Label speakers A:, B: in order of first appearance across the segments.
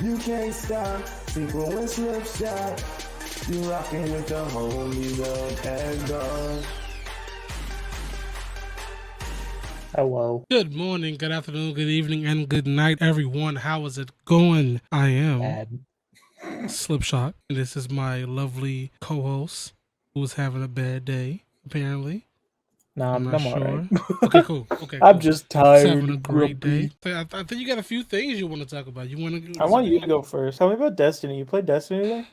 A: You can't stop, Syncro and Slipshock. You rockin' with the homies of Asgard.
B: Hello.
C: Good morning, good afternoon, good evening, and good night, everyone. How is it going? I am
B: Bad.
C: Slipshock, and this is my lovely co-host who's having a bad day, apparently.
B: Nah,
C: I'm
B: I'm,
C: not
B: I'm alright.
C: sure. Okay, cool. Okay,
B: I'm
C: cool.
B: just
C: He's
B: tired
C: having a
B: and
C: great day.
B: grumpy.
C: I think you got a few things you want to talk about. You want to?
B: I want you to go first. Tell me about Destiny. You played Destiny today?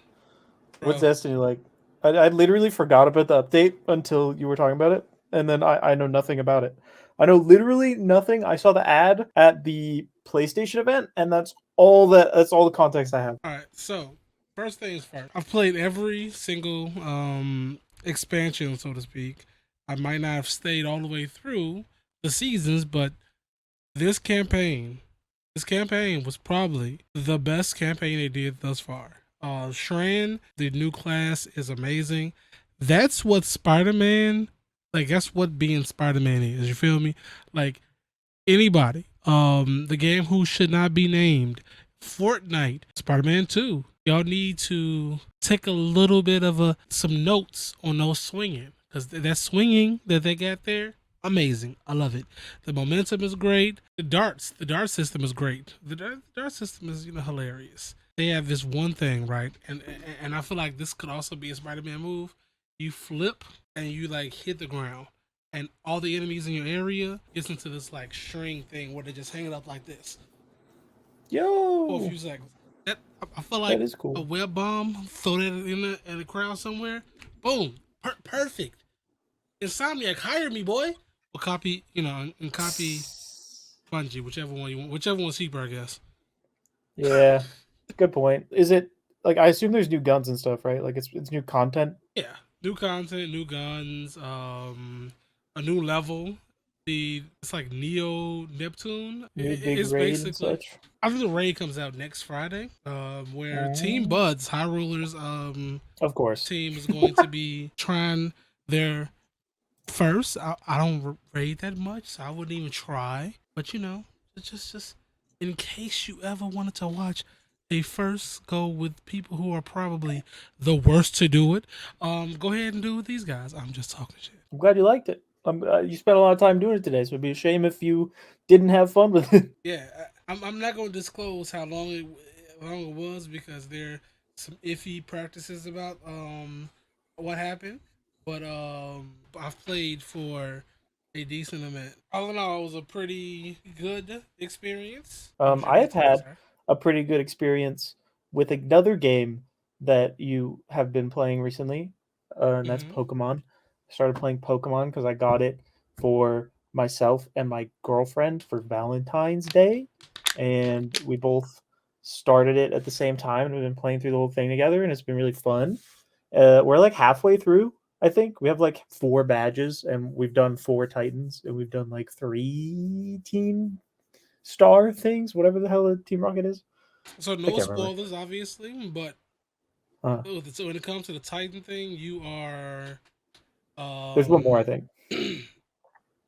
B: What's
C: Bro.
B: Destiny like? I literally forgot about the update until you were talking about it, and then I know nothing about it. I know literally nothing. I saw the ad at the PlayStation event, and that's all the context I have.
C: All right. So first things first. I've played every single expansion, so to speak. I might not have stayed all the way through the seasons, but this campaign was probably the best campaign they did thus far. Shran, the new class, is amazing. That's what Spider-Man, like that's what being Spider-Man is. You feel me? Like anybody, the game who should not be named, Fortnite, Spider-Man 2. Y'all need to take a little bit of some notes on those swinging, because that swinging that they got there, amazing. I love it. The momentum is great. The dart system is great. The dart system is hilarious. They have this one thing, right, and I feel like this could also be a Spider-Man move. You flip and you like hit the ground, and all the enemies in your area gets into this like string thing where they just hang it up like this for a
B: Yo,
C: few seconds. That I feel
B: that
C: like
B: is
C: a
B: cool.
C: web bomb, throw that in the crowd somewhere. Boom, perfect. Insomniac, hire me, boy. Or copy, and copy Bungie, whichever one you want, whichever one's cheaper, I guess.
B: Yeah, good point. Is it like I assume there's new guns and stuff, right? Like it's new content.
C: Yeah, new content, new guns, a new level. It's like Neo Neptune.
B: New big
C: It's
B: raid and
C: basically.
B: such.
C: I think the raid comes out next Friday. Where Team
B: Mm,
C: Buds, Highruler's
B: of course.
C: team is going to be trying their first. I don't raid that much, so I wouldn't even try. But it's just in case you ever wanted to watch a first go with people who are probably the worst to do it, go ahead and do it with these guys. I'm just talking shit.
B: I'm glad you liked it. You spent a lot of time doing it today, so it'd be a shame if you didn't have fun with it.
C: Yeah, I'm not going to disclose how long it was, because there are some iffy practices about what happened. But I've played for a decent amount. All in all, it was a pretty good experience. I'm sure
B: I have
C: that's what
B: had a pretty good experience with another game that you have been playing recently, and that's
C: Mm-hmm.
B: Pokemon. I started playing Pokemon because I got it for myself and my girlfriend for Valentine's Day, and we both started it at the same time, and we've been playing through the whole thing together, and it's been really fun. We're like halfway through. I think we have like 4 badges, and we've done 4 Titans, and we've done like 3 Team Star things, whatever the hell a Team Rocket is.
C: So
B: I
C: no
B: can't remember.
C: spoilers, obviously, but
B: Uh,
C: so when it comes to the Titan thing, you are
B: there's one more, I think.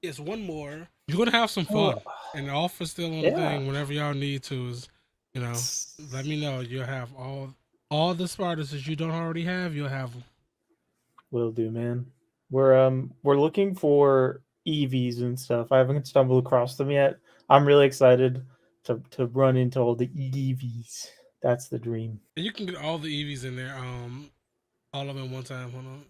C: yes, one more. You're gonna have some
B: Oh,
C: fun, and the offer's still on the
B: yeah.
C: thing. Whenever y'all need to, let me know. You'll have all the Spartans that you don't already have. You'll have them.
B: Will do, man. We're looking for EVs and stuff. I haven't stumbled across them yet. I'm really excited to run into all the EVs. That's the dream.
C: And you can get all the EVs in there. All of them one time. Hold on.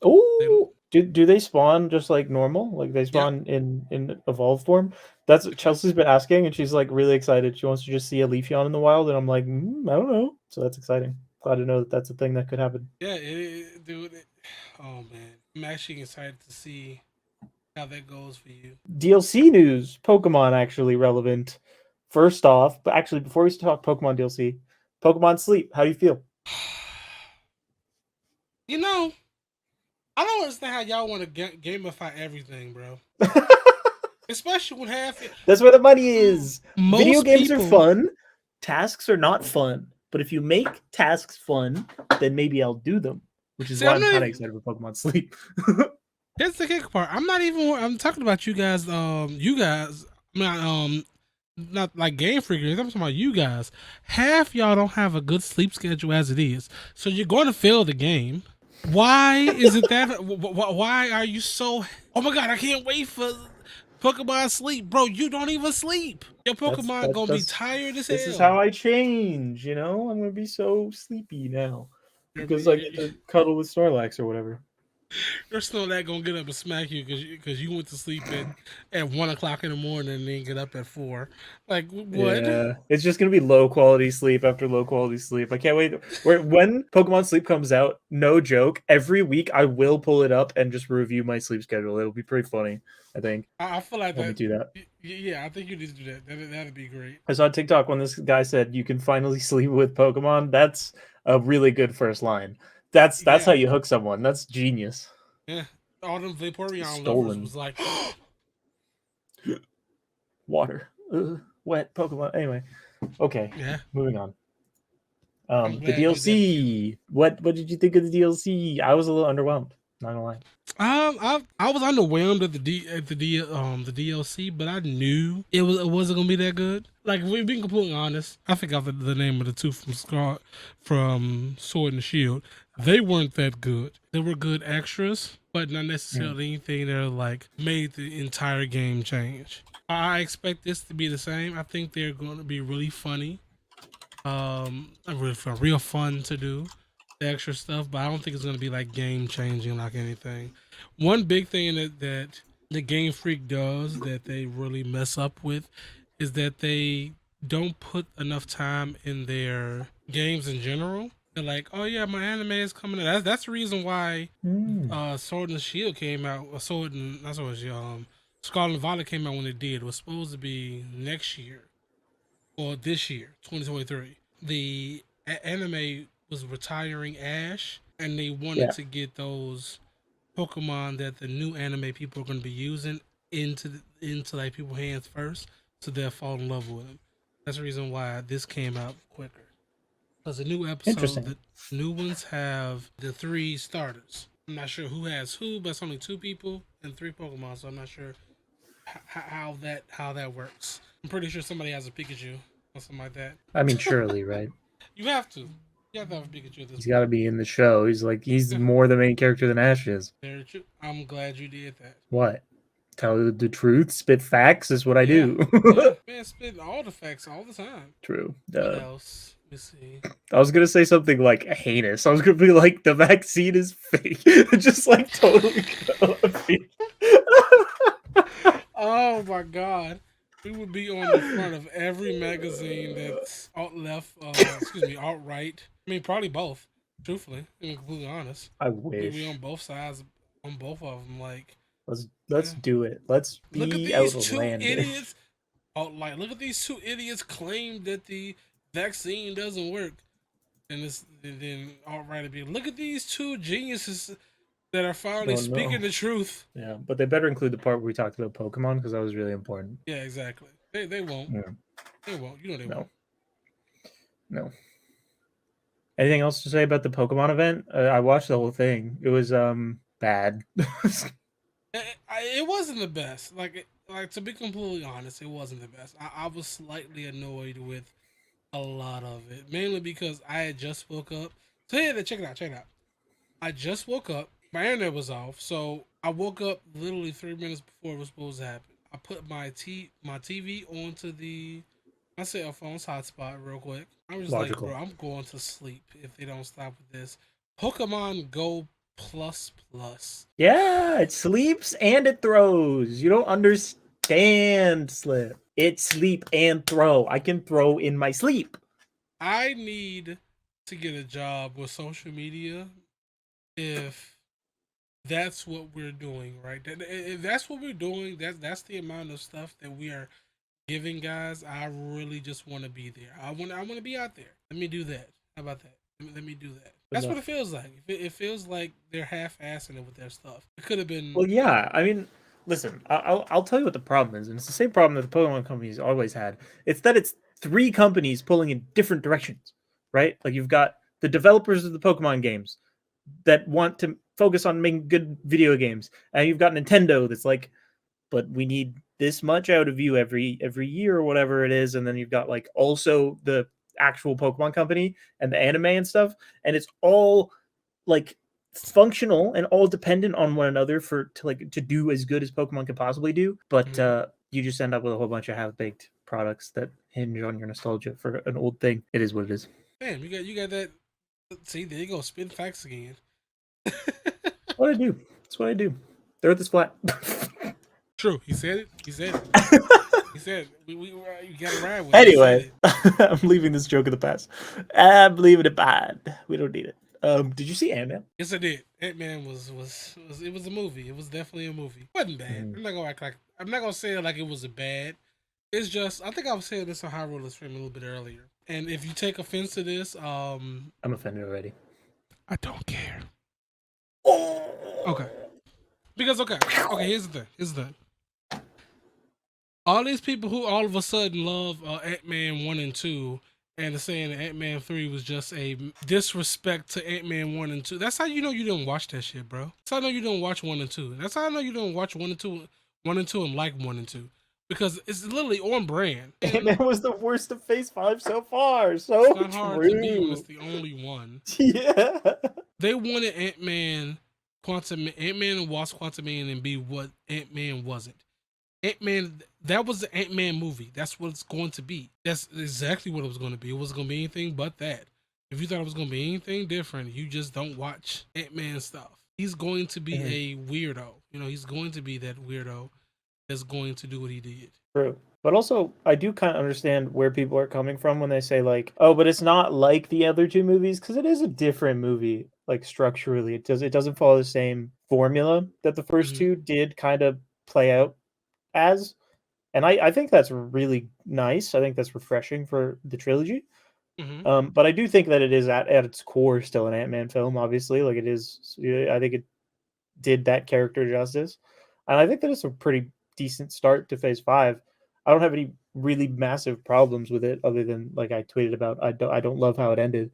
B: Oh, do they spawn just like normal? Like they
C: Yep.
B: spawn in evolved form? That's what Chelsea's been asking, and she's like really excited. She wants to just see a Leafeon in the wild, and I'm like, I don't know. So that's exciting. Glad to know that that's a thing that could happen.
C: Yeah, dude. Oh man, I'm actually excited to see how that goes for you.
B: DLC news, Pokemon actually relevant. First off, but actually before we talk Pokemon DLC, Pokemon Sleep. How do you feel?
C: You know, I don't understand how y'all want to gamify everything, bro. Especially when half
B: That's where the money is. Video
C: most
B: games are
C: people.
B: fun. Tasks are not fun. But if you make tasks fun, then maybe I'll do them. Which is
C: See,
B: why
C: I'm
B: I'm
C: not
B: kind of
C: even.
B: excited for Pokemon Sleep.
C: Here's the kicker part. I'm not even. I'm talking about you guys. You guys. I mean, not like Game Freak. I'm talking about you guys. Half y'all don't have a good sleep schedule as it is, so you're going to fail the game. Why is it that? Why are you so? Oh my god! I can't wait for Pokemon sleep, bro. You don't even sleep. Your Pokemon gonna be tired as hell.
B: This is how I change. You know, I'm gonna be so sleepy now because I get to cuddle with Snorlax or whatever.
C: Your Snorlax gonna get up and smack you because you went to sleep at 1 o'clock in the morning and then get up at 4. Like what?
B: Yeah, it's just gonna be low quality sleep after low quality sleep. I can't wait. When Pokemon Sleep comes out, no joke, every week I will pull it up and just review my sleep schedule. It'll be pretty funny. I think.
C: I feel like
B: Let me do that.
C: Yeah, I think you need to do that. That'd be great.
B: I saw TikTok when this guy said you can finally sleep with Pokemon. That's a really good first line. That's how you hook someone. That's genius.
C: Yeah, all them Vaporeon lovers was like
B: water, wet Pokemon. Anyway, okay.
C: Yeah.
B: Moving on. The DLC. What did you think of the DLC? I was a little underwhelmed. Not gonna lie.
C: I was underwhelmed at the DLC, but I knew it wasn't gonna be that good. Like, if we're being completely honest, I forgot the name of the two from Sword and Shield. They weren't that good. They were good extras, but not necessarily anything that like made the entire game change. I expect this to be the same. I think they're going to be really funny. Real fun to do. The extra stuff, but I don't think it's going to be like game changing like anything. One big thing that the Game Freak does that they really mess up with is that they don't put enough time in their games in general. They're like, oh yeah, my anime is coming out. That's the reason why Sword and Shield came out. Scarlet and Violet came out when it did. It was supposed to be next year or this year, 2023. The anime was retiring Ash, and they wanted to get those Pokemon that the new anime people are going to be using into like people's hands first, so they'll fall in love with them. That's the reason why this came out quicker. Because the new episode, the new ones have the 3 starters. I'm not sure who has who, but it's only 2 people and 3 Pokemon, so I'm not sure how that works. I'm pretty sure somebody has a Pikachu or something like that.
B: I mean, surely, right?
C: You have to. You have to have a Pikachu at this
B: He's got to be in the show. He's more the main character than Ash is.
C: Very true. I'm glad you did that.
B: What? Tell the truth, spit facts is what I do.
C: Man, spit all the facts all the time.
B: True.
C: What else? Let's see.
B: I was gonna say something like heinous. I was gonna be like, the vaccine is fake. Just like totally.
C: Oh my god. We would be on the front of every magazine that's alt-left, alt-right. I mean, probably both, truthfully. To be completely honest.
B: I wish.
C: We'd be on both sides, on both of them. Like,
B: let's do it. Let's be
C: look at these
B: outlandish.
C: 2 idiots. Alt-right. Look at these 2 idiots claim that the vaccine doesn't work. And then alt-right would be, look at these 2 geniuses that are finally speaking the truth.
B: Yeah, but they better include the part where we talked about Pokemon because that was really important.
C: Yeah, exactly. They won't. Yeah. They won't. You know they won't.
B: No. Anything else to say about the Pokemon event? I watched the whole thing. It was bad.
C: It wasn't the best. Like to be completely honest, it wasn't the best. I was slightly annoyed with a lot of it, mainly because I had just woke up. So yeah, check it out. I just woke up. My internet was off, so I woke up literally 3 minutes before it was supposed to happen. I put my TV onto my cell phone's hotspot real quick. I was like, bro, I'm going to sleep if they don't stop with this. Pokemon Go Plus.
B: Yeah, it sleeps and it throws. You don't understand, Slip. It sleep and throw. I can throw in my sleep.
C: I need to get a job with social media if that's what we're doing, right? If that's what we're doing, that's the amount of stuff that we are giving guys. I really just want to be there. I want to be out there. Let me do that. How about that? Let me do that. That's what it feels like. It feels like they're half-assing it with their stuff. It could have been.
B: Well, yeah. I mean, listen. I'll tell you what the problem is, and it's the same problem that the Pokemon companies always had. It's that it's 3 companies pulling in different directions, right? Like you've got the developers of the Pokemon games that want to focus on making good video games, and you've got Nintendo that's like, but we need this much out of you every year or whatever it is, and then you've got like also the actual Pokemon company and the anime and stuff, and it's all like functional and all dependent on one another to do as good as Pokemon could possibly do. But you just end up with a whole bunch of half-baked products that hinge on your nostalgia for an old thing. It is what it is.
C: Damn, you got that. See, there you go, spin facts again.
B: What I do. That's what I do. They're at this flat.
C: True. He said it. He said it. He said it. You got to ride with
B: Anyway, I'm leaving this joke in the past. I'm leaving it behind. We don't need it. Did you see Ant-Man?
C: Yes, I did. Ant-Man was it was a movie. It was definitely a movie. It wasn't bad. I'm not gonna say it like it was a bad. It's just, I think I was saying this on Highruler stream a little bit earlier. And if you take offense to this,
B: I'm offended already.
C: I don't care.
B: Oh.
C: Okay. Because here's the thing. All these people who all of a sudden love Ant-Man 1 and 2 and are saying that Ant-Man 3 was just a disrespect to Ant-Man 1 and 2. That's how you know you didn't watch that shit, bro. That's how I know you don't watch 1 and 2. That's how I know you don't watch 1 and 2 and like 1 and 2. Because it's literally on brand.
B: Ant-Man was the worst of Phase 5 so far. So
C: it's not hard to be when it's the only one.
B: Yeah.
C: They wanted Ant-Man and Wasp Quantumania and be what Ant-Man wasn't. Ant-Man, that was the Ant-Man movie. That's what it's going to be. That's exactly what it was going to be. It wasn't going to be anything but that. If you thought it was going to be anything different, you just don't watch Ant-Man stuff. He's going to be a weirdo. He's going to be that weirdo that's going to do what he did.
B: True. But also, I do kind of understand where people are coming from when they say like, oh, but it's not like the other two movies, because it is a different movie, like structurally. It doesn't follow the same formula that the first two did kind of play out as. And I think that's really nice. I think that's refreshing for the trilogy. But I do think that it is at its core still an Ant-Man film, obviously. Like it is, I think it did that character justice. And I think that it's a pretty decent start to Phase 5. I don't have any really massive problems with it other than, like I tweeted about, I don't love how it ended.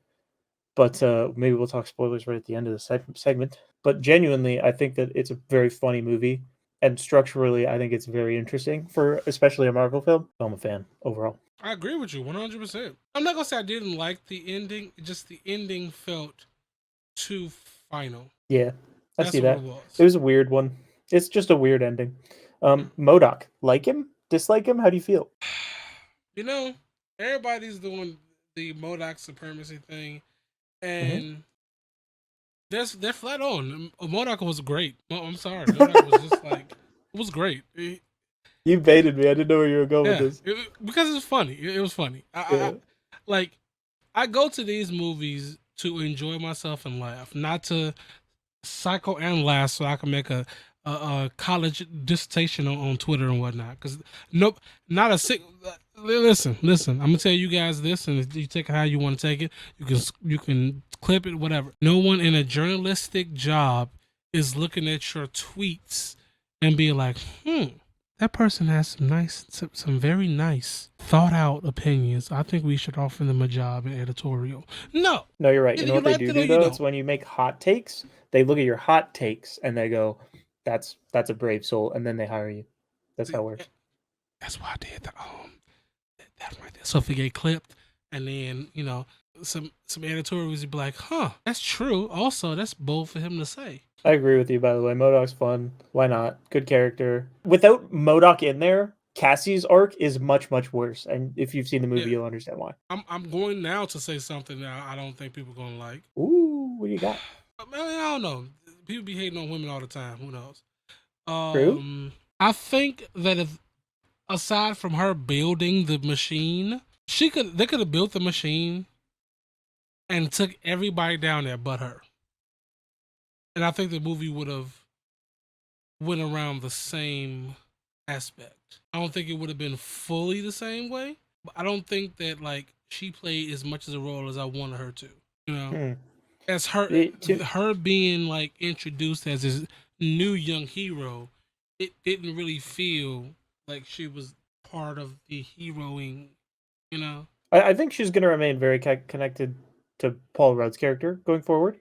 B: But maybe we'll talk spoilers right at the end of the segment. But genuinely, I think that it's a very funny movie. And structurally, I think it's very interesting for especially a Marvel film. I'm a fan overall.
C: I agree with you 100%. I'm not going to say I didn't like the ending. Just the ending felt too final.
B: Yeah, I see that. It was a weird one. It's just a weird ending. MODOK, like him? Dislike him? How do you feel?
C: Everybody's doing the MODOK supremacy thing. And they're flat on. MODOK was great. I'm sorry. MODOK was just like, it was great.
B: You baited me. I didn't know where you were going with this.
C: Because it's funny. It was funny. I go to these movies to enjoy myself and laugh, not to psychoanalyze so I can make a college dissertation on Twitter and whatnot. Because listen. I'm gonna tell you guys this, and you take it how you want to take it. You can clip it, whatever. No one in a journalistic job is looking at your tweets and be like, that person has some very nice, thought out opinions. I think we should offer them a job in editorial. No,
B: you're right. You know what they do though? It's when you make hot takes. They look at your hot takes and they go, "That's a brave soul," and then they hire you. That's how it works.
C: That's why I did that right there. So if it get clipped, and then some editorials would be like, "Huh, that's true." Also, that's bold for him to say.
B: I agree with you, by the way. MODOK's fun. Why not? Good character. Without MODOK in there, Cassie's arc is much, much worse. And if you've seen the movie, you'll understand why.
C: I'm going now to say something that I don't think people are going to like.
B: Ooh, what do you got?
C: I don't know. People be hating on women all the time. Who knows?
B: True.
C: I think that if, aside from her building the machine, they could have built the machine and took everybody down there but her. And I think the movie would have went around the same aspect. I don't think it would have been fully the same way, but I don't think that like she played as much as a role as I wanted her to. As her being like introduced as this new young hero, it didn't really feel like she was part of the heroing.
B: I think she's going to remain very connected to Paul Rudd's character going forward.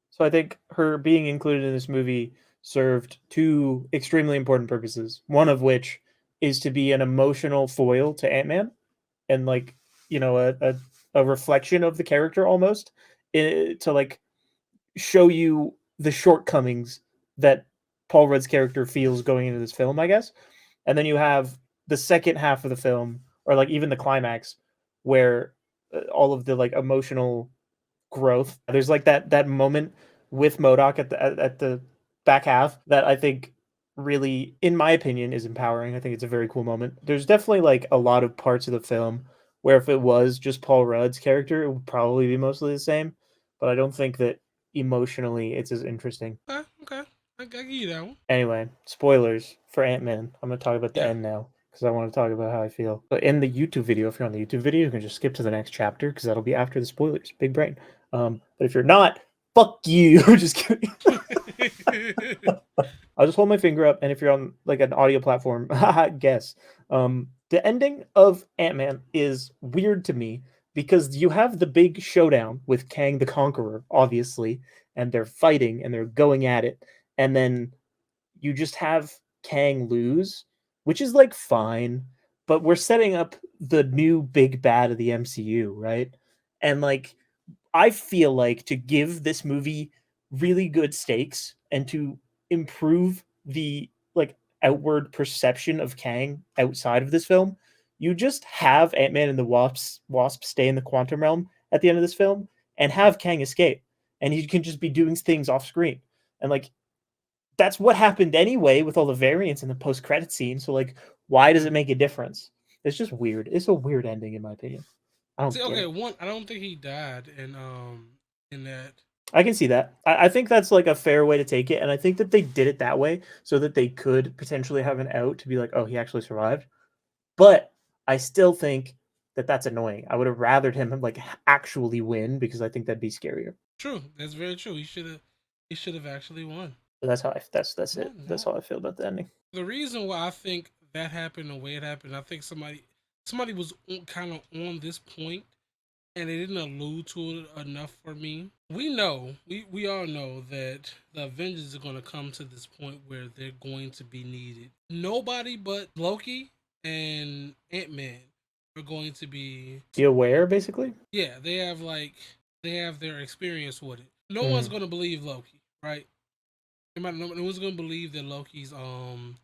B: So I think her being included in this movie served two extremely important purposes. One of which is to be an emotional foil to Ant-Man, and like, you know, a reflection of the character almost, to like show you the shortcomings that Paul Rudd's character feels going into this film, I guess. And then you have the second half of the film, or like even the climax, where all of the like emotional growth. There's like that moment with MODOK at the back half that I think really, in my opinion, is empowering. I think it's a very cool moment. There's definitely like a lot of parts of the film where if it was just Paul Rudd's character, it would probably be mostly the same. But I don't think that emotionally it's as interesting.
C: Okay. I give you that one.
B: Anyway, spoilers for Ant-Man. I'm gonna talk about the end now because I want to talk about how I feel. But in the YouTube video, if you're on the YouTube video, you can just skip to the next chapter because that'll be after the spoilers. Big brain. But if you're not, fuck you. Just kidding. I'll just hold my finger up, and if you're on like an audio platform, guess. The ending of Ant-Man is weird to me because you have the big showdown with Kang the Conqueror, obviously, and they're fighting and they're going at it, and then you just have Kang lose, which is like fine, but we're setting up the new big bad of the MCU, right? And like, I feel like to give this movie really good stakes and to improve the like outward perception of Kang outside of this film, you just have Ant-Man and the Wasp stay in the quantum realm at the end of this film and have Kang escape, and he can just be doing things off screen. And like, that's what happened anyway with all the variants in the post-credit scene. So like, why does it make a difference? It's just weird. It's a weird ending in my opinion. I don't get it.
C: One, I don't think he died in that.
B: I can see that. I think that's like a fair way to take it, and I think that they did it that way so that they could potentially have an out to be like, oh, he actually survived. But I still think that that's annoying. I would have rathered him like actually win because I think that'd be scarier.
C: True, that's very true. He should have actually won.
B: But that's how that's it. That's how I feel about the ending.
C: The reason why I think that happened the way it happened, I think somebody was kind of on this point and they didn't allude to it enough for me. We all know that the Avengers are going to come to this point where they're going to be needed. Nobody but Loki and Ant-Man are going to be
B: aware, basically.
C: Yeah, they have their experience with it. No one's going to believe Loki, right? No one's going to believe that Loki's on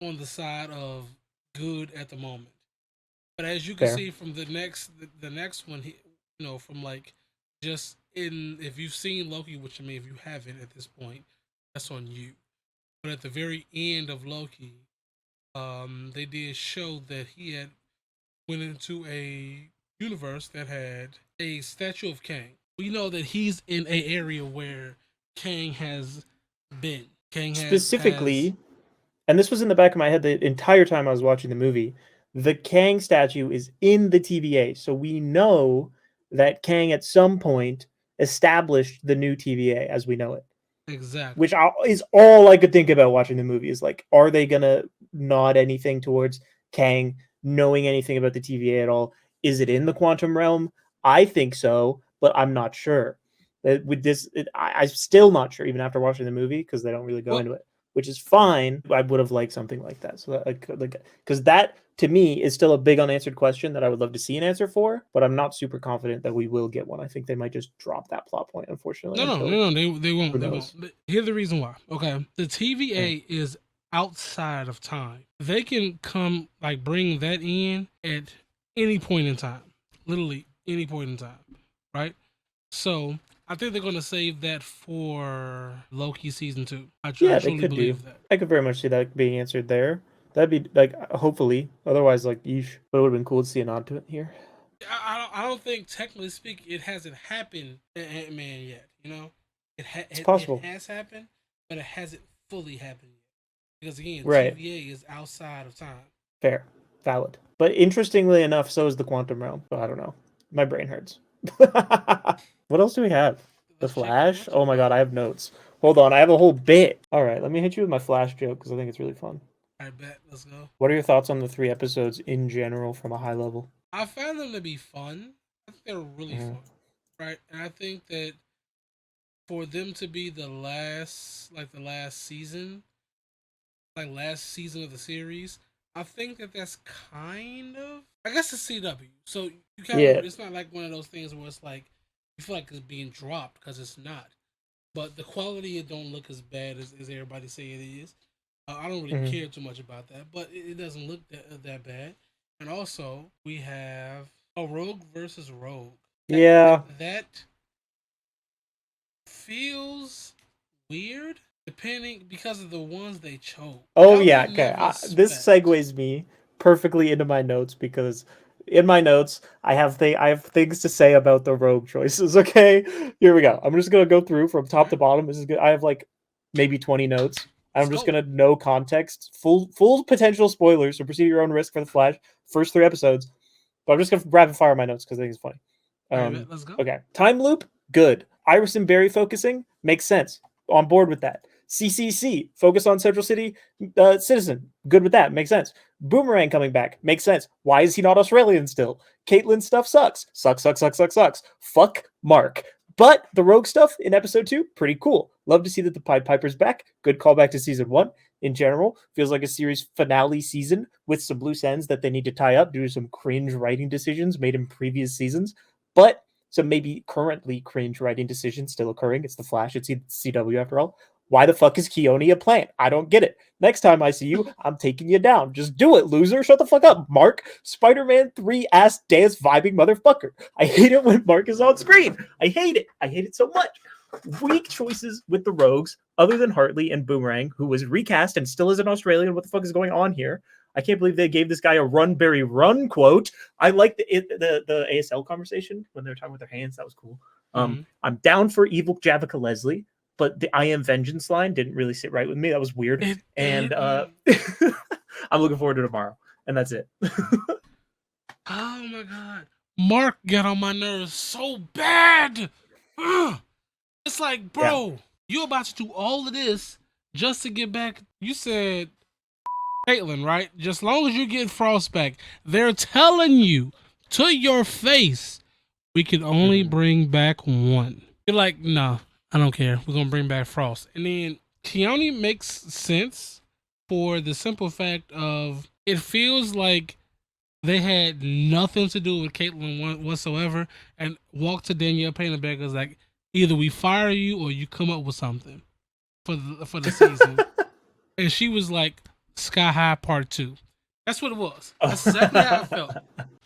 C: the side of good at the moment. But as you can see from the next one, from like just if you've seen Loki, which I mean, if you haven't at this point, that's on you. But at the very end of Loki, they did show that he had went into a universe that had a statue of Kang. We know that he's in an area where Kang has been. Kang
B: specifically, and this was in the back of my head the entire time I was watching the movie. The Kang statue is in the TVA, so we know that Kang at some point established the new TVA as we know it.
C: Exactly.
B: Which is all I could think about watching the movie is like, are they gonna nod anything towards Kang knowing anything about the TVA at all? Is it in the quantum realm? I think so, but I'm not sure. With this, I'm still not sure, even after watching the movie, because they don't really go into it, which is fine. I would have liked something like that. So because that to me is still a big unanswered question that I would love to see an answer for, but I'm not super confident that we will get one. I think they might just drop that plot point, unfortunately.
C: No, they won't. Here's the reason why. Okay, the TVA is outside of time. They can come bring that in at any point in time, literally any point in time, right? So I think they're going to save that for Loki season 2. I truly believe that.
B: I could very much see that being answered there. That'd be hopefully. Otherwise, yeesh. But it would have been cool to see a nod to it here.
C: I don't think, technically speaking, it hasn't happened in Ant-Man yet. You know,
B: it's possible.
C: It has happened, but it hasn't fully happened yet. Because again,
B: right.
C: TVA is outside of time.
B: Fair, valid. But interestingly enough, so is the quantum realm. So I don't know. My brain hurts. What else do we have? The Flash? Oh my god, I have notes. Hold on, I have a whole bit. All right, let me hit you with my Flash joke because I think it's really fun.
C: I bet. Let's go.
B: What are your thoughts on the 3 episodes in general from a high level?
C: I found them to be fun. I think they're really fun, right? And I think that for them to be the last season of the series, I think that that's kind of, I guess it's CW. So you kind
B: Yeah.
C: of, it's not like one of those things where it's like you feel like it's being dropped because it's not. But the quality it don't look as bad as everybody say it is. I don't really
B: Mhm.
C: care too much about that, but it doesn't look that bad. And also we have a rogue versus rogue.
B: Yeah.
C: That feels weird depending because of the ones they chose.
B: Oh
C: I
B: yeah.
C: would
B: Okay.
C: never
B: This
C: expect.
B: segues me perfectly into my notes because in my notes I have things to say about the rogue choices. Okay. Here we go. I'm just gonna go through from top to
C: Right?
B: bottom. This is good. I have like maybe 20 notes.
C: Let's
B: I'm just
C: go.
B: gonna no context, full potential spoilers. So proceed at your own risk for the Flash first 3 episodes. But I'm just gonna rapid fire my notes because I think it's funny.
C: All right, let's go.
B: Okay. Time loop, good. Iris and Barry focusing makes sense. On board with that. CCC, focus on Central City citizen. Good with that. Makes sense. Boomerang coming back. Makes sense. Why is he not Australian still? Caitlyn stuff sucks. Sucks. Fuck Mark. But the rogue stuff in episode 2, pretty cool. Love to see that the Pied Piper's back. Good callback to season 1. In general, feels like a series finale season with some loose ends that they need to tie up due to some cringe writing decisions made in previous seasons. But some maybe currently cringe writing decisions still occurring. It's the Flash. It's CW after all. Why the fuck is Khione a plant? I don't get it. Next time I see you, I'm taking you down. Just do it, loser. Shut the fuck up, Mark. Spider-Man 3 ass dance vibing motherfucker. I hate it when Mark is on screen. I hate it. I hate it so much. Weak choices with the rogues, other than Hartley and Boomerang, who was recast and still is an Australian. What the fuck is going on here? I can't believe they gave this guy a "Run Barry Run" quote. I like the ASL conversation when they were talking with their hands. That was cool.
C: Mm-hmm.
B: I'm down for evil Javica Leslie, but the "I am vengeance" line didn't really sit right with me. That was weird. And I'm looking forward to tomorrow. And that's it.
C: Oh my god, Mark got on my nerves so bad. Ugh. It's like,
B: Yeah.
C: bro, you about to do all of this just to get back. You said Caitlyn, right? Just long as you get Frost back, they're telling you to your face, we can only bring back one. You're like, nah, I don't care. We're gonna bring back Frost. And then Khione makes sense for the simple fact of it feels like they had nothing to do with Caitlyn whatsoever, and walked to Danielle Painterberger's like, either we fire you or you come up with something for the season. And she was like, Sky High Part 2. That's what it was. That's exactly how I felt.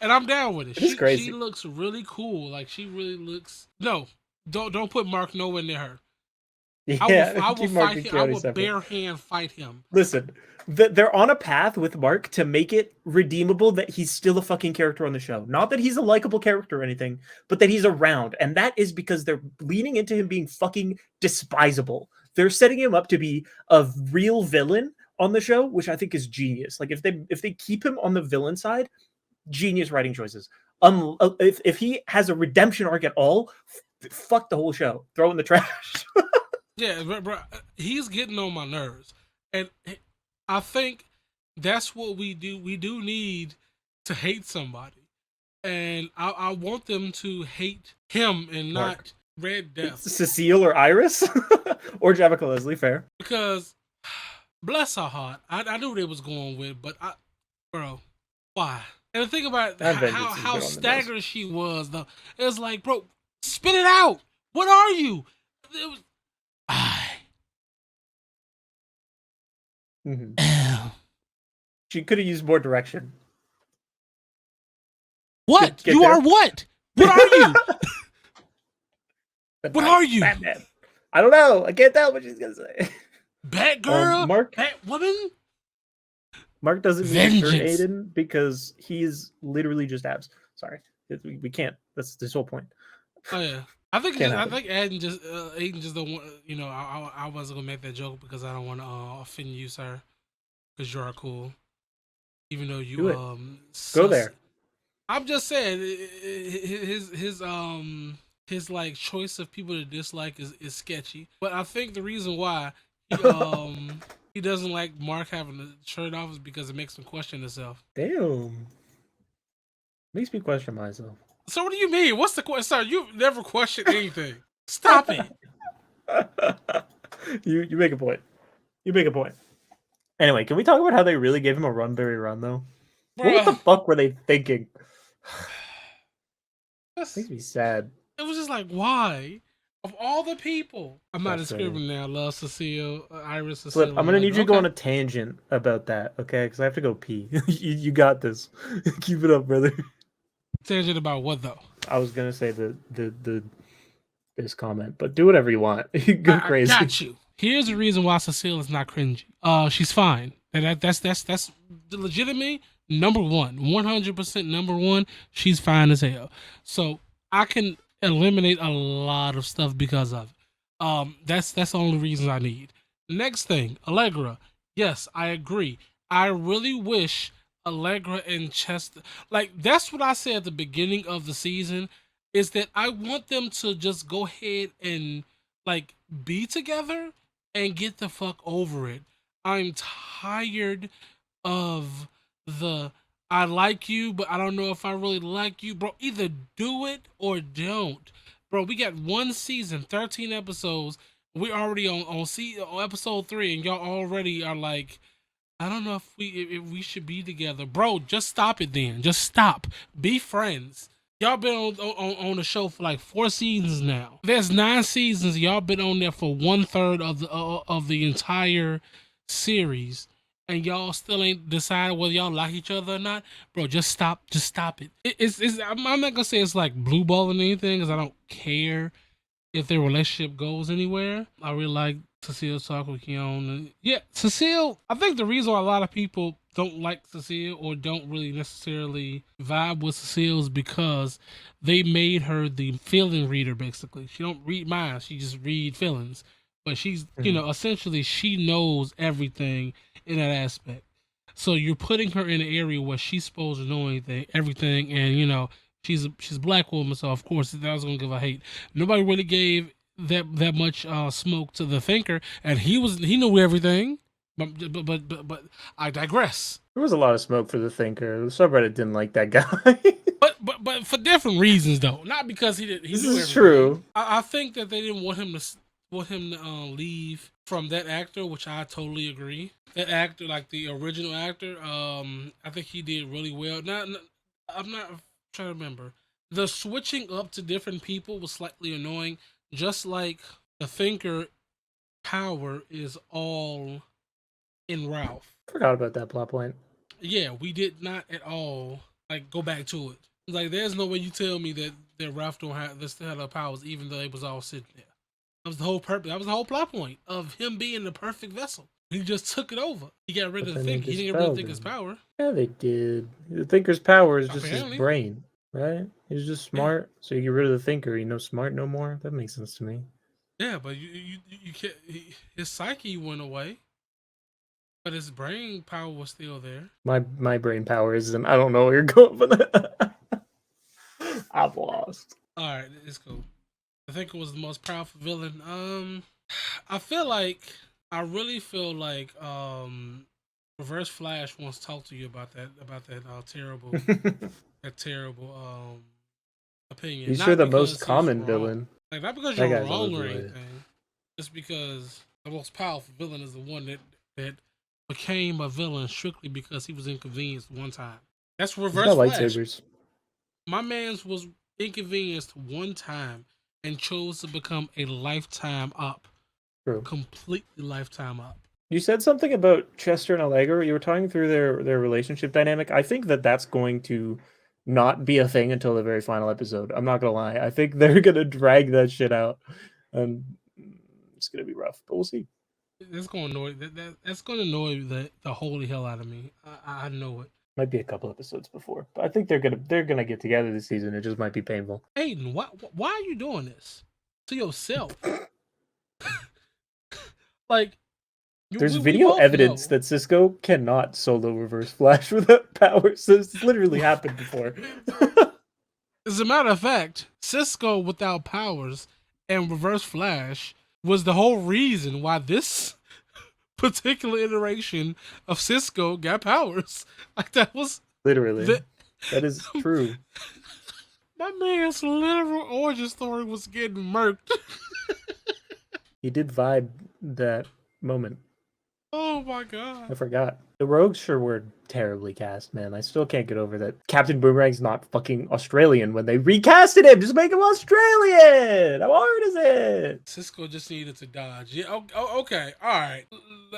C: And I'm down with it.
B: It's crazy.
C: She looks really cool. Like she really looks. No, don't put Mark nowhere near her.
B: Yeah,
C: I will
B: keep Mark
C: fight
B: and
C: him. I
B: Khione
C: will
B: separate.
C: bare hand fight him.
B: Listen, they're on a path with Mark to make it redeemable that he's still a fucking character on the show. Not that he's a likable character or anything, but that he's around. And that is because they're leaning into him being fucking despisable. They're setting him up to be a real villain on the show, which I think is genius. Like if they keep him on the villain side, genius writing choices. If he has a redemption arc at all, fuck the whole show. Throw it in the trash.
C: Yeah, bro, he's getting on my nerves, and I think that's what we do. We do need to hate somebody, and I want them to hate him and
B: Mark.
C: not Red Death.
B: Cecile or Iris or Javica Leslie, fair.
C: Because bless her heart, I knew they was going with, but bro, why? And the thing about how staggered she was, though, it was like, bro, spit it out. What are you? It was,
B: She could have used more direction.
C: What?
B: Get
C: you
B: there?
C: Are what? What are you? What are you?
B: Batman. I don't know. I can't tell what she's gonna say.
C: Batgirl?
B: Mark.
C: Batwoman?
B: Mark doesn't need to hurt
C: Vengeance.
B: Aiden because he's literally just abs. Sorry, we can't. That's the whole point.
C: Oh yeah. I think
B: Can't
C: Aiden just don't want. You know, I wasn't gonna make that joke because I don't want to offend you, sir. Because you're cool, even though you
B: Go there.
C: I'm just saying his like choice of people to dislike is sketchy. But I think the reason why he doesn't like Mark having the shirt off is because it makes him question himself.
B: Damn. Makes me question myself.
C: So what do you mean? What's the question? Sir, you've never questioned anything. Stop it.
B: You make a point. You make a point. Anyway, can we talk about how they really gave him a Runberry run though? What the
C: Bruh.
B: fuck were they thinking?
C: That's-
B: Makes me sad.
C: It was just like, why? Of all the people, I'm not
B: Frustrating.
C: discriminating. I love Cecile, Iris, Cecile.
B: Flip, I'm gonna need you to go on
C: okay.
B: a tangent about that, okay? Because I have to go pee. you got this. Keep it up, brother.
C: Tangent about what though?
B: I was gonna say this comment, but do whatever you want. Go crazy.
C: I got you. Here's the reason why Cecile is not cringy. She's fine. And that's legitimately number one. 100% number one. She's fine as hell. So I can eliminate a lot of stuff because of it. That's the only reason I need. Next thing, Allegra. Yes, I agree. I really wish Allegra and Chester, like that's what I said at the beginning of the season, is that I want them to just go ahead and like be together and get the fuck over it. I'm tired of the I like you, but I don't know if I really like you, bro. Either do it or don't, bro. We got one season, 13 episodes. We already on episode 3, and y'all already are like, I don't know if we should be together, bro. Just stop it, then. Just stop. Be friends. Y'all been on the show for like 4 seasons now. There's 9 seasons. Y'all been on there for 1/3 of the entire series, and y'all still ain't decided whether y'all like each other or not, bro. Just stop. Just stop it. I'm not gonna say it's like blue balling anything, because I don't care if their relationship goes anywhere. I really like Cecile's talk with Khione. Yeah, Cecile, I think the reason why a lot of people don't like Cecile or don't really necessarily vibe with Cecile is because they made her the feeling reader, basically. She don't read minds, she just read feelings. But she's, essentially she knows everything in that aspect. So you're putting her in an area where she's supposed to know everything, and she's a black woman, so of course that was gonna give a hate. Nobody really gave that much smoke to the Thinker, and he knew everything. But I digress.
B: There was a lot of smoke for the Thinker. The subreddit didn't like that guy.
C: but for different reasons though, not because he didn't. He
B: this
C: knew
B: is
C: everything.
B: true.
C: I think that they didn't want him to leave from that actor, which I totally agree. That actor, like the original actor, I think he did really well. I'm not trying to remember. The switching up to different people was slightly annoying. Just like the Thinker power is all in Ralph.
B: Forgot about that plot point.
C: Yeah, we did not at all like go back to it. Like, there's no way you tell me that Ralph don't have this still have the powers, even though they was all sitting there. That was the whole purpose. That was the whole plot point of him being the perfect vessel. He just took it over. He got rid of the Thinker. He didn't get rid of the Thinker's power.
B: Yeah, they did. The Thinker's power is just
C: Apparently.
B: his brain, right? He's just smart. Yeah. So you get rid of the Thinker, you know, smart no more. That makes sense to me.
C: Yeah, but you can't. His psyche went away, but his brain power was still there.
B: My brain power isn't. I don't know where you're going with that. I've lost.
C: All right, it's cool. I think it was the most powerful villain. I really feel like Reverse Flash wants to talk to you about that terrible opinion.
B: He's
C: Not
B: sure the
C: because
B: most common villain.
C: Like, not because you're wrong or anything. Just because the most powerful villain is the one that became a villain strictly because he was inconvenienced one time. That's Reverse Flash.
B: Lightsabers.
C: My man's was inconvenienced one time and chose to become a lifetime op.
B: True.
C: Completely lifetime op.
B: You said something about Chester and Allegra. You were talking through their relationship dynamic. I think that's going to not be a thing until the very final episode. I'm not gonna lie. I think they're gonna drag that shit out, and it's gonna be rough. But we'll see.
C: That's gonna annoy that's gonna annoy the holy hell out of me. I know it.
B: Might be a couple episodes before, but I think they're gonna get together this season. It just might be painful.
C: Aiden, why are you doing this to yourself? Like,
B: there's video evidence that Cisco cannot solo Reverse Flash without powers. This literally happened before.
C: As a matter of fact, Cisco without powers and Reverse Flash was the whole reason why this particular iteration of Cisco got powers. Like, that was
B: literally that is true.
C: My man's literal origin story was getting murked.
B: He did vibe that moment.
C: Oh my god.
B: I forgot. The rogues sure were terribly cast, man. I still can't get over that. Captain Boomerang's not fucking Australian when they recasted him. Just make him Australian. How hard is it?
C: Cisco just needed to dodge. Yeah. Okay. All right.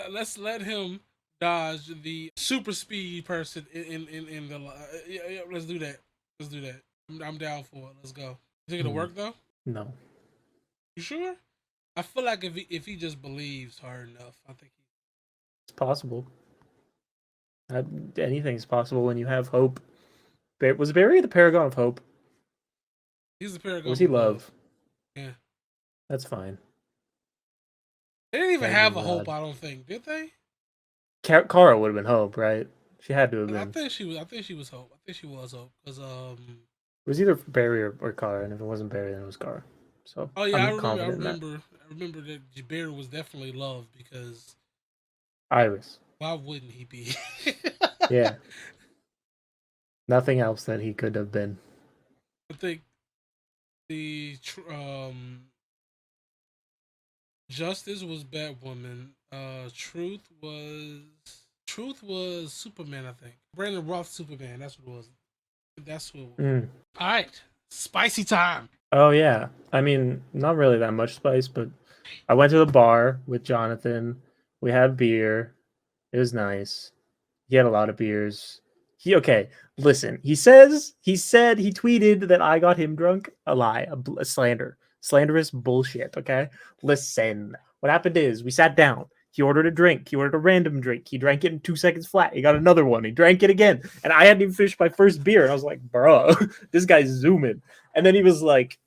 C: Let's let him dodge the super speed person in the. Yeah. Let's do that. Let's do that. I'm down for it. Let's go. You think it'll work though?
B: No.
C: You sure? I feel like if he just believes hard enough, I think
B: It's possible. Anything's possible when you have hope. Was Barry the paragon of hope?
C: he's the paragon.
B: Or was he
C: of
B: love?
C: Yeah.
B: That's fine.
C: They didn't even
B: Thank
C: have
B: you,
C: a hope.
B: God.
C: I don't think. Did they?
B: Kara would have been hope, right? She had to have
C: I
B: been.
C: think she was. I think she was hope. I think she was hope because
B: It was either Barry or Kara, and if it wasn't Barry, then it was Kara. So
C: Oh yeah,
B: I'm confident in that.
C: I remember that Jabari was definitely love because
B: Iris.
C: why wouldn't he be?
B: Yeah. Nothing else that he could have been.
C: I think the Justice was Batwoman. Truth was Superman. I think Brandon Roth Superman. That's what it was. That's what. All right, spicy time.
B: Oh yeah. I mean, not really that much spice, but I went to the bar with Jonathan. We had beer. It was nice. He had a lot of beers. Listen. He said he tweeted that I got him drunk. A lie, a slander, slanderous bullshit. Okay, listen. What happened is we sat down. He ordered a drink. He ordered a random drink. He drank it in 2 seconds flat. He got another one. He drank it again, and I hadn't even finished my first beer. And I was like, "Bro, this guy's zooming." And then he was like,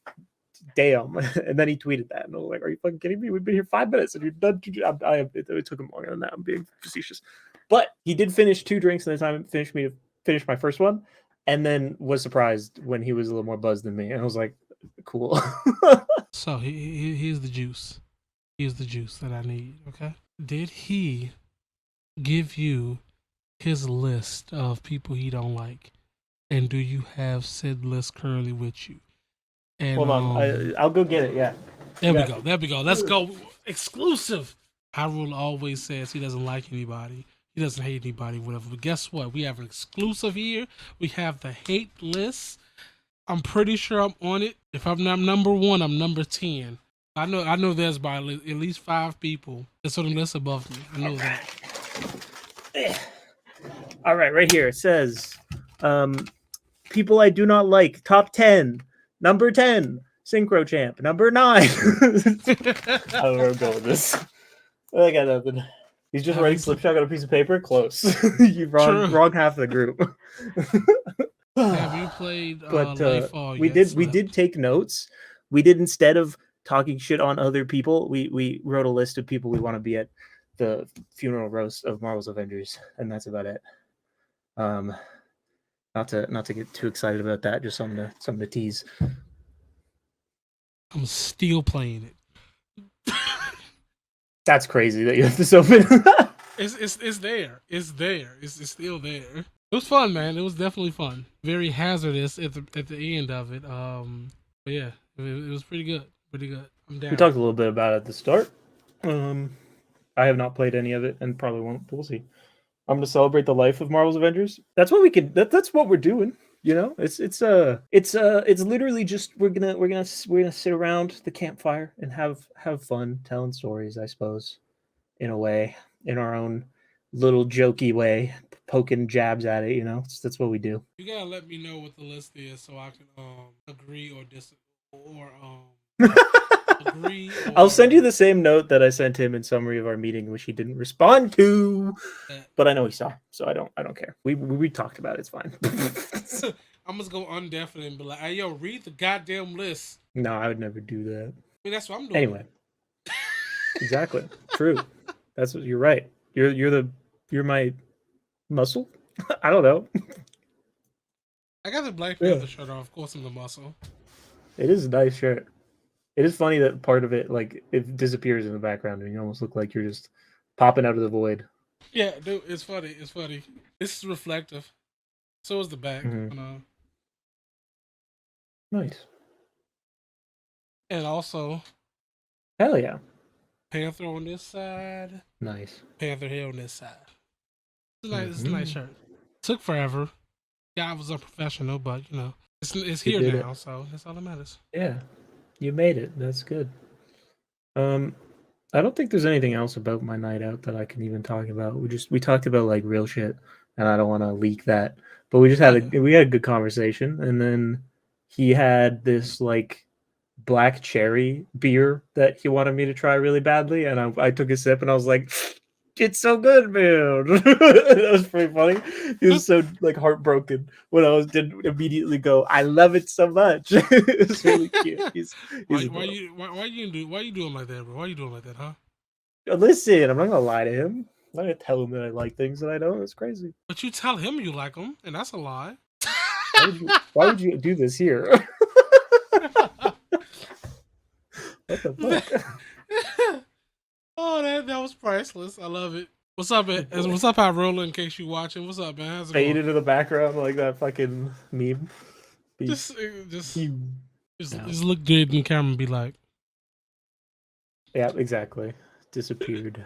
B: damn. And then he tweeted that. And I was like, are you fucking kidding me? We've been here 5 minutes and you're done. It took him longer than that. I'm being facetious. But he did finish 2 drinks in the time it finished me to finish my first one. And then was surprised when he was a little more buzzed than me. And I was like, cool.
C: So here's the juice. Here's the juice that I need, okay? Did he give you his list of people he don't like? And do you have said list currently with you? And,
B: hold on. I'll go get it. Yeah.
C: There we go. There we go. Let's go. Exclusive. Highruler always says he doesn't like anybody. He doesn't hate anybody, whatever. But guess what? We have an exclusive here. We have the hate list. I'm pretty sure I'm on it. If I'm not number 1, I'm number 10. I know there's by at least 5 people that's on the list above me. I know that.
B: All right here. It says, people I do not like. Top 10. Number 10, SyncroChamp. Number 9. I don't know where I'm going with this. I got nothing. He's just writing Slipshock on a piece of paper. Close. You're wrong half of the group.
C: Have you played Lightfall yet?
B: We did take notes. We did, instead of talking shit on other people, we wrote a list of people we want to be at the funeral roast of Marvels Avengers, and that's about it. Not to get too excited about that, just something to tease.
C: I'm still playing it.
B: That's crazy that you have this open.
C: It's there. It's there. It's still there. It was fun, man. It was definitely fun. Very hazardous at the end of it. But yeah, it was pretty good. Pretty good. I'm down.
B: We talked a little bit about it at the start. I have not played any of it and probably won't. But we'll see. I'm gonna celebrate the life of Marvels Avengers. That's what we can. That's what we're doing. You know, it's literally just we're gonna sit around the campfire and have fun telling stories, I suppose, in a way, in our own little jokey way, poking jabs at it. You know, that's what we do.
C: You gotta let me know what the list is so I can agree or disagree or agree. Or...
B: I'll send you the same note that I sent him in summary of our meeting, which he didn't respond to. But I know he saw, so I don't care. We talked about it. It's fine.
C: I'm just go undefinite and be like, "Hey, yo, read the goddamn list."
B: No, I would never do that.
C: I mean, that's what I'm doing.
B: Anyway, exactly. True. That's what you're right. You're my muscle. I don't know.
C: I got the Black Panther shirt on. Of course, I'm the muscle.
B: It is a nice shirt. It is funny that part of it, like, it disappears in the background and you almost look like you're just popping out of the void.
C: Yeah, dude, it's funny. It's funny. This is reflective. So is the back.
B: Mm-hmm. Nice.
C: And also,
B: hell yeah.
C: Panther on this side,
B: Nice.
C: Panther here on this side. It's a nice shirt. Took forever. Guy was unprofessional, but it's here now, so that's all that matters.
B: Yeah, you made it. That's good. I don't think there's anything else about my night out that I can even talk about. We talked about like real shit, and I don't want to leak that. But we just had a good conversation, and then he had this like black cherry beer that he wanted me to try really badly, and I took a sip, and I was like, "It's so good, man!" That was pretty funny. He was so like heartbroken when didn't immediately go, "I love it so much." It was really cute.
C: Why you doing like that, bro? Why you doing like that, huh?
B: Listen, I'm not gonna lie to him. I'm not gonna tell him that I like things that I don't. It's crazy.
C: But you tell him you like them, and that's a lie.
B: Why would you do this here? What the fuck?
C: Oh, that was priceless. I love it. What's up, man? What's up, Highruler? In case you watching, what's up, man? How's it
B: Fade
C: going?
B: into the background like that fucking meme.
C: Just look good in the camera and be like,
B: yeah, exactly. Disappeared.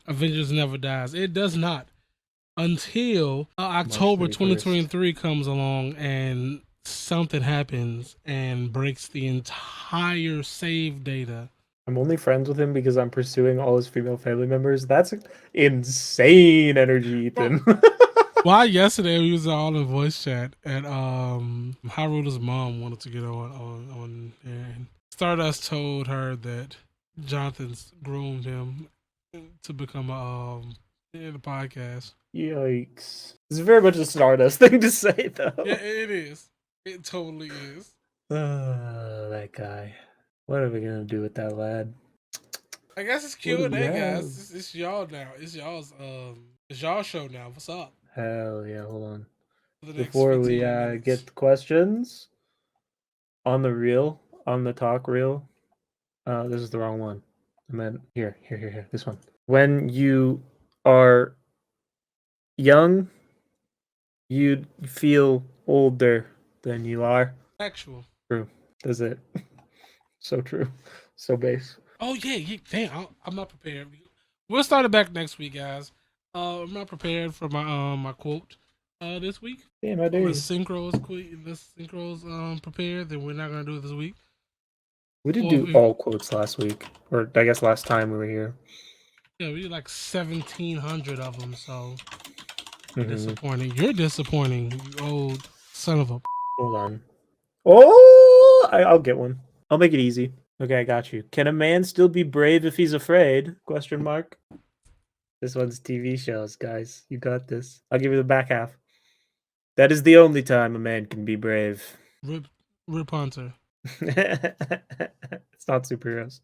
C: Avengers never dies. It does not until October 2023 comes along and something happens and breaks the entire save data.
B: I'm only friends with him because I'm pursuing all his female family members. That's insane energy, Ethan.
C: Why yesterday we was all in voice chat and Highruler's mom wanted to get on and Stardust told her that Jonathan's groomed him to become the podcast.
B: Yikes. It's very much a Stardust thing to say, though.
C: Yeah, it is. It totally is.
B: That guy. What are we gonna do with that lad?
C: I guess it's Q&A, guys. It's y'all now. It's y'all show now. What's up?
B: Hell yeah, hold on. Before we get the questions on the reel, on the talk reel. This is the wrong one. I meant here. This one. When you are young, you feel older than you are.
C: Actual.
B: True. That's it. So true. So base.
C: Oh yeah. Damn, I'm not prepared. We'll start it back next week, guys. I'm not prepared for my my quote this week.
B: Damn, I do.
C: The synchros prepared, then we're not gonna do it this week.
B: We did do all quotes last week, or I guess last time we were here.
C: Yeah, we did like 1,700 of them. So disappointing. You're disappointing, you old son of a.
B: Hold on. Oh, I'll get one. I'll make it easy. Okay, I got you. Can a man still be brave if he's afraid? Question mark. This one's TV shows, guys. You got this. I'll give you the back half. That is the only time a man can be brave.
C: Rip Hunter.
B: It's not superheroes.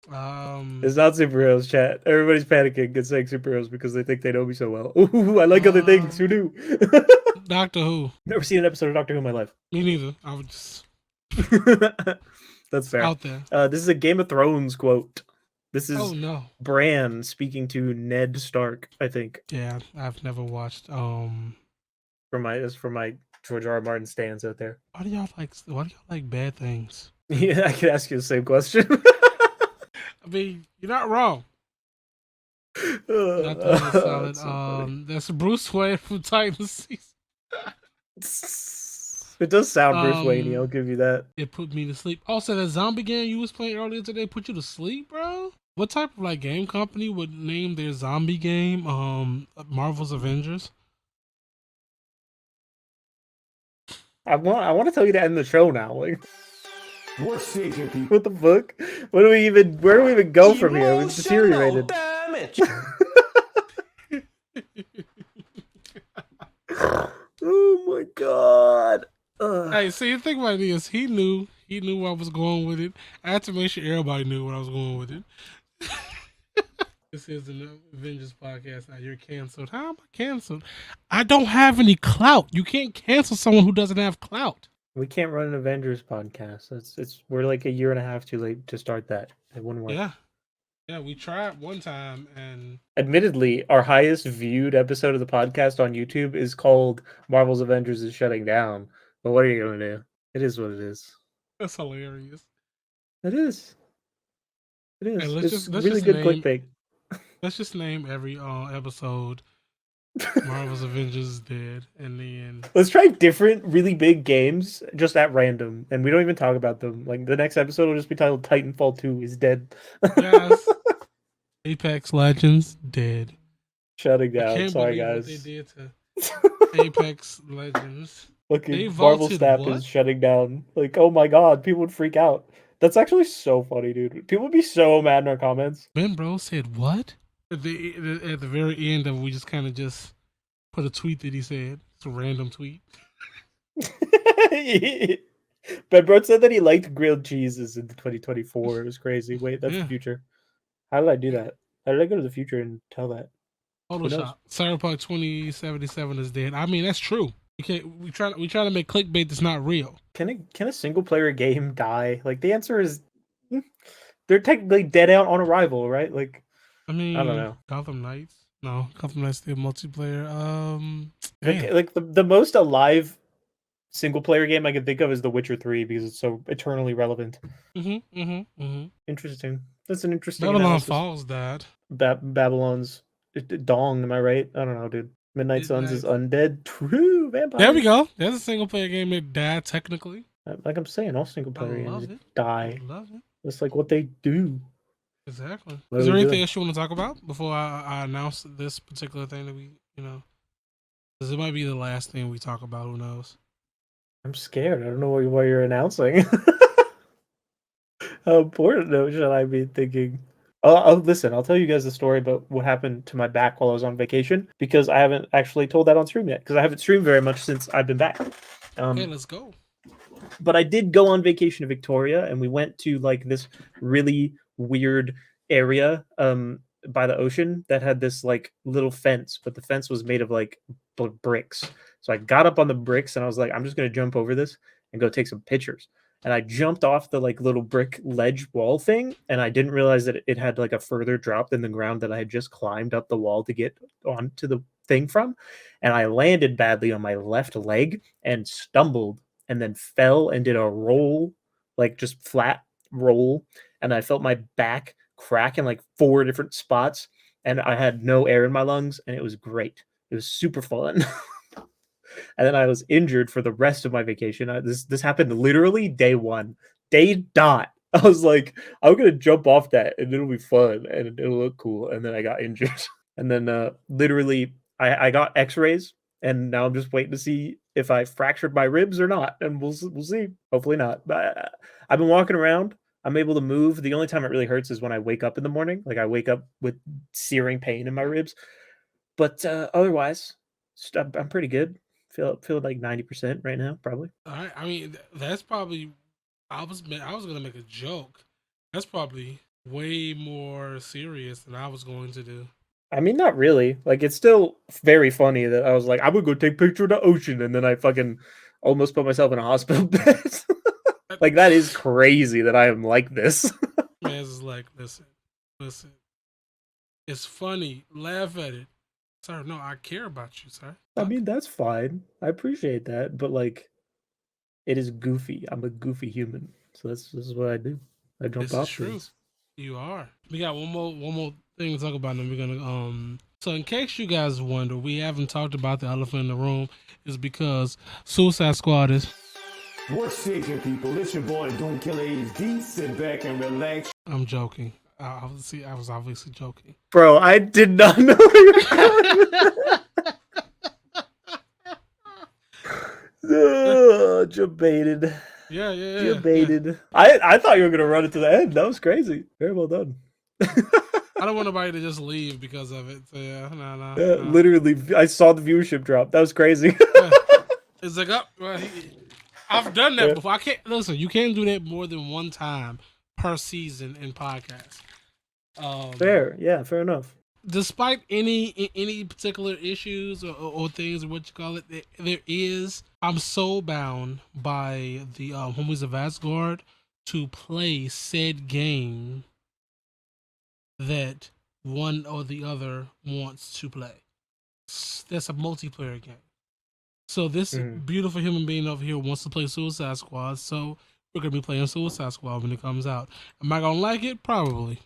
C: It's
B: not superheroes, chat. Everybody's panicking and saying superheroes because they think they know me so well. Ooh, I like other things. Who knew?
C: Doctor Who.
B: Never seen an episode of Doctor Who in my life.
C: Me neither. I would just.
B: That's fair.
C: Out there.
B: This is a Game of Thrones quote. This is
C: no.
B: Bran speaking to Ned Stark, I think.
C: Yeah, I've never watched.
B: From my George R. R. Martin stands out there.
C: Why do y'all like bad things?
B: Yeah, I could ask you the same question.
C: I mean, you're not wrong.
B: Solid.
C: That's Bruce Wayne from Titans.
B: It does sound Bruce Wayne. I'll give you that.
C: It put me to sleep. Also, that zombie game you was playing earlier today put you to sleep, bro? What type of game company would name their zombie game Marvels Avengers?
B: I want to tell you to end the show now.
A: What
B: the fuck? Where do we even go from here? We've deteriorated.
A: Damage.
B: Oh my god.
C: Hey, see, the thing about it is he knew where I was going with it. I had to make sure everybody knew where I was going with it. This is the Avengers podcast. Now you're canceled. How am I canceled? I don't have any clout. You can't cancel someone who doesn't have clout.
B: We can't run an Avengers podcast. We're like a year and a half too late to start that. It wouldn't work.
C: Yeah, we tried one time and
B: admittedly, our highest viewed episode of the podcast on YouTube is called Marvels Avengers is Shutting Down. But what are you gonna do? It is what it is.
C: That's hilarious.
B: It is. It
C: Hey,
B: is.
C: let's
B: It's
C: just
B: really good
C: name
B: clickbait.
C: let's just name every episode Marvels Avengers is dead, and then
B: Let's try different, really big games just at random, and we don't even talk about them. Like the next episode will just be titled "Titanfall 2 is dead."
C: yes, Apex Legends dead.
B: Shutting
C: I
B: down.
C: can't
B: Sorry,
C: believe what they
B: guys.
C: did to Apex Legends. They
B: Looking, Marvel
C: vaulted
B: Snap
C: what?
B: is shutting down. Like, oh my god, people would freak out. That's actually so funny, dude. People would be so mad in our comments.
C: Ben Bro said what? At the very end of it, we just kind of just put a tweet that he said. It's a random tweet.
B: Ben Brode said that he liked grilled cheeses in 2024. It was crazy. Wait, that's
C: Yeah.
B: the future. How did I do that? How did I go to the future and tell that?
C: Photoshop. Cyberpunk 2077 is dead. I mean, that's true. You can't. We try to make clickbait that's not real.
B: Can a single player game die? Like the answer is, they're technically dead out on arrival, right? Like
C: I mean,
B: I don't know.
C: Gotham Knights. No, Gotham Knights still multiplayer.
B: Like the most alive single player game I can think of is The Witcher 3 because it's so eternally relevant. Interesting. That's an interesting
C: Babylon
B: analysis.
C: Falls died.
B: Babylon's dong. Am I right? I don't know, dude. Midnight Suns is undead. True vampire.
C: There we go. There's a single player game that died technically.
B: Like I'm saying, all single player games
C: it.
B: die.
C: I love it.
B: That's like what they do.
C: Exactly.
B: What
C: Is
B: are
C: there
B: we
C: anything
B: doing?
C: else you want to talk about before I announce this particular thing that we, because it might be the last thing we talk about. Who knows?
B: I'm scared. I don't know what you're announcing. How important though should I be thinking? Oh, listen, I'll tell you guys the story about what happened to my back while I was on vacation because I haven't actually told that on stream yet because I haven't streamed very much since I've been back.
C: Okay, let's go.
B: But I did go on vacation to Victoria and we went to like this really weird area by the ocean that had this like little fence, but the fence was made of like bricks. So I got up on the bricks and I was like, I'm just gonna jump over this and go take some pictures. And I jumped off the like little brick ledge wall thing, and I didn't realize that it had like a further drop than the ground that I had just climbed up the wall to get onto the thing from. And I landed badly on my left leg and stumbled and then fell and did a roll, like just flat roll. And I felt my back crack in like 4 different spots, and I had no air in my lungs, and it was great. It was super fun. And then I was injured for the rest of my vacation. This happened literally day 1, day dot. I was like, I'm gonna jump off that and it'll be fun and it'll look cool. And then I got injured. And then literally I got X-rays, and now I'm just waiting to see if I fractured my ribs or not. And we'll see. Hopefully not. But I've been walking around. I'm able to move. The only time it really hurts is when I wake up in the morning. Like I wake up with searing pain in my ribs. But otherwise, I'm pretty good. Feel like 90% right now, probably.
C: All right. I mean, that's probably. I was gonna make a joke. That's probably way more serious than I was going to do.
B: I mean, not really. Like, it's still very funny that I was like, I'm gonna go take a picture of the ocean, and then I fucking almost put myself in a hospital bed. Like, that is crazy that I am like this.
C: Man's is like, listen. It's funny. Laugh at it. Sir, no, I care about you, sir.
B: I mean, that's fine. I appreciate that, but like, it is goofy. I'm a goofy human, so this is what I do. I jump
C: This
B: off
C: is true.
B: things.
C: You are. We got one more thing to talk about, and we're gonna So in case you guys wonder, we haven't talked about the elephant in the room, is because Suicide Squad is.
A: What's shaking, people? It's your boy Don't Kill HD. Sit back and relax.
C: I'm joking. I was obviously joking.
B: Bro, I did not know you were going. Jebaited.
C: Yeah.
B: Jebaited. Yeah. I thought you were gonna run it to the end. That was crazy. Very well done.
C: I don't want nobody to just leave because of it. So yeah, no.
B: Literally, I saw the viewership drop. That was crazy.
C: It's like, I've done that before. I can't listen. You can't do that more than one time per season in podcasts.
B: Fair enough.
C: Despite any particular issues or things or what you call it, I'm so bound by the Homies of Asgard to play said game that one or the other wants to play. That's a multiplayer game. So this beautiful human being over here wants to play Suicide Squad, so we're going to be playing Suicide Squad when it comes out. Am I going to like it? Probably.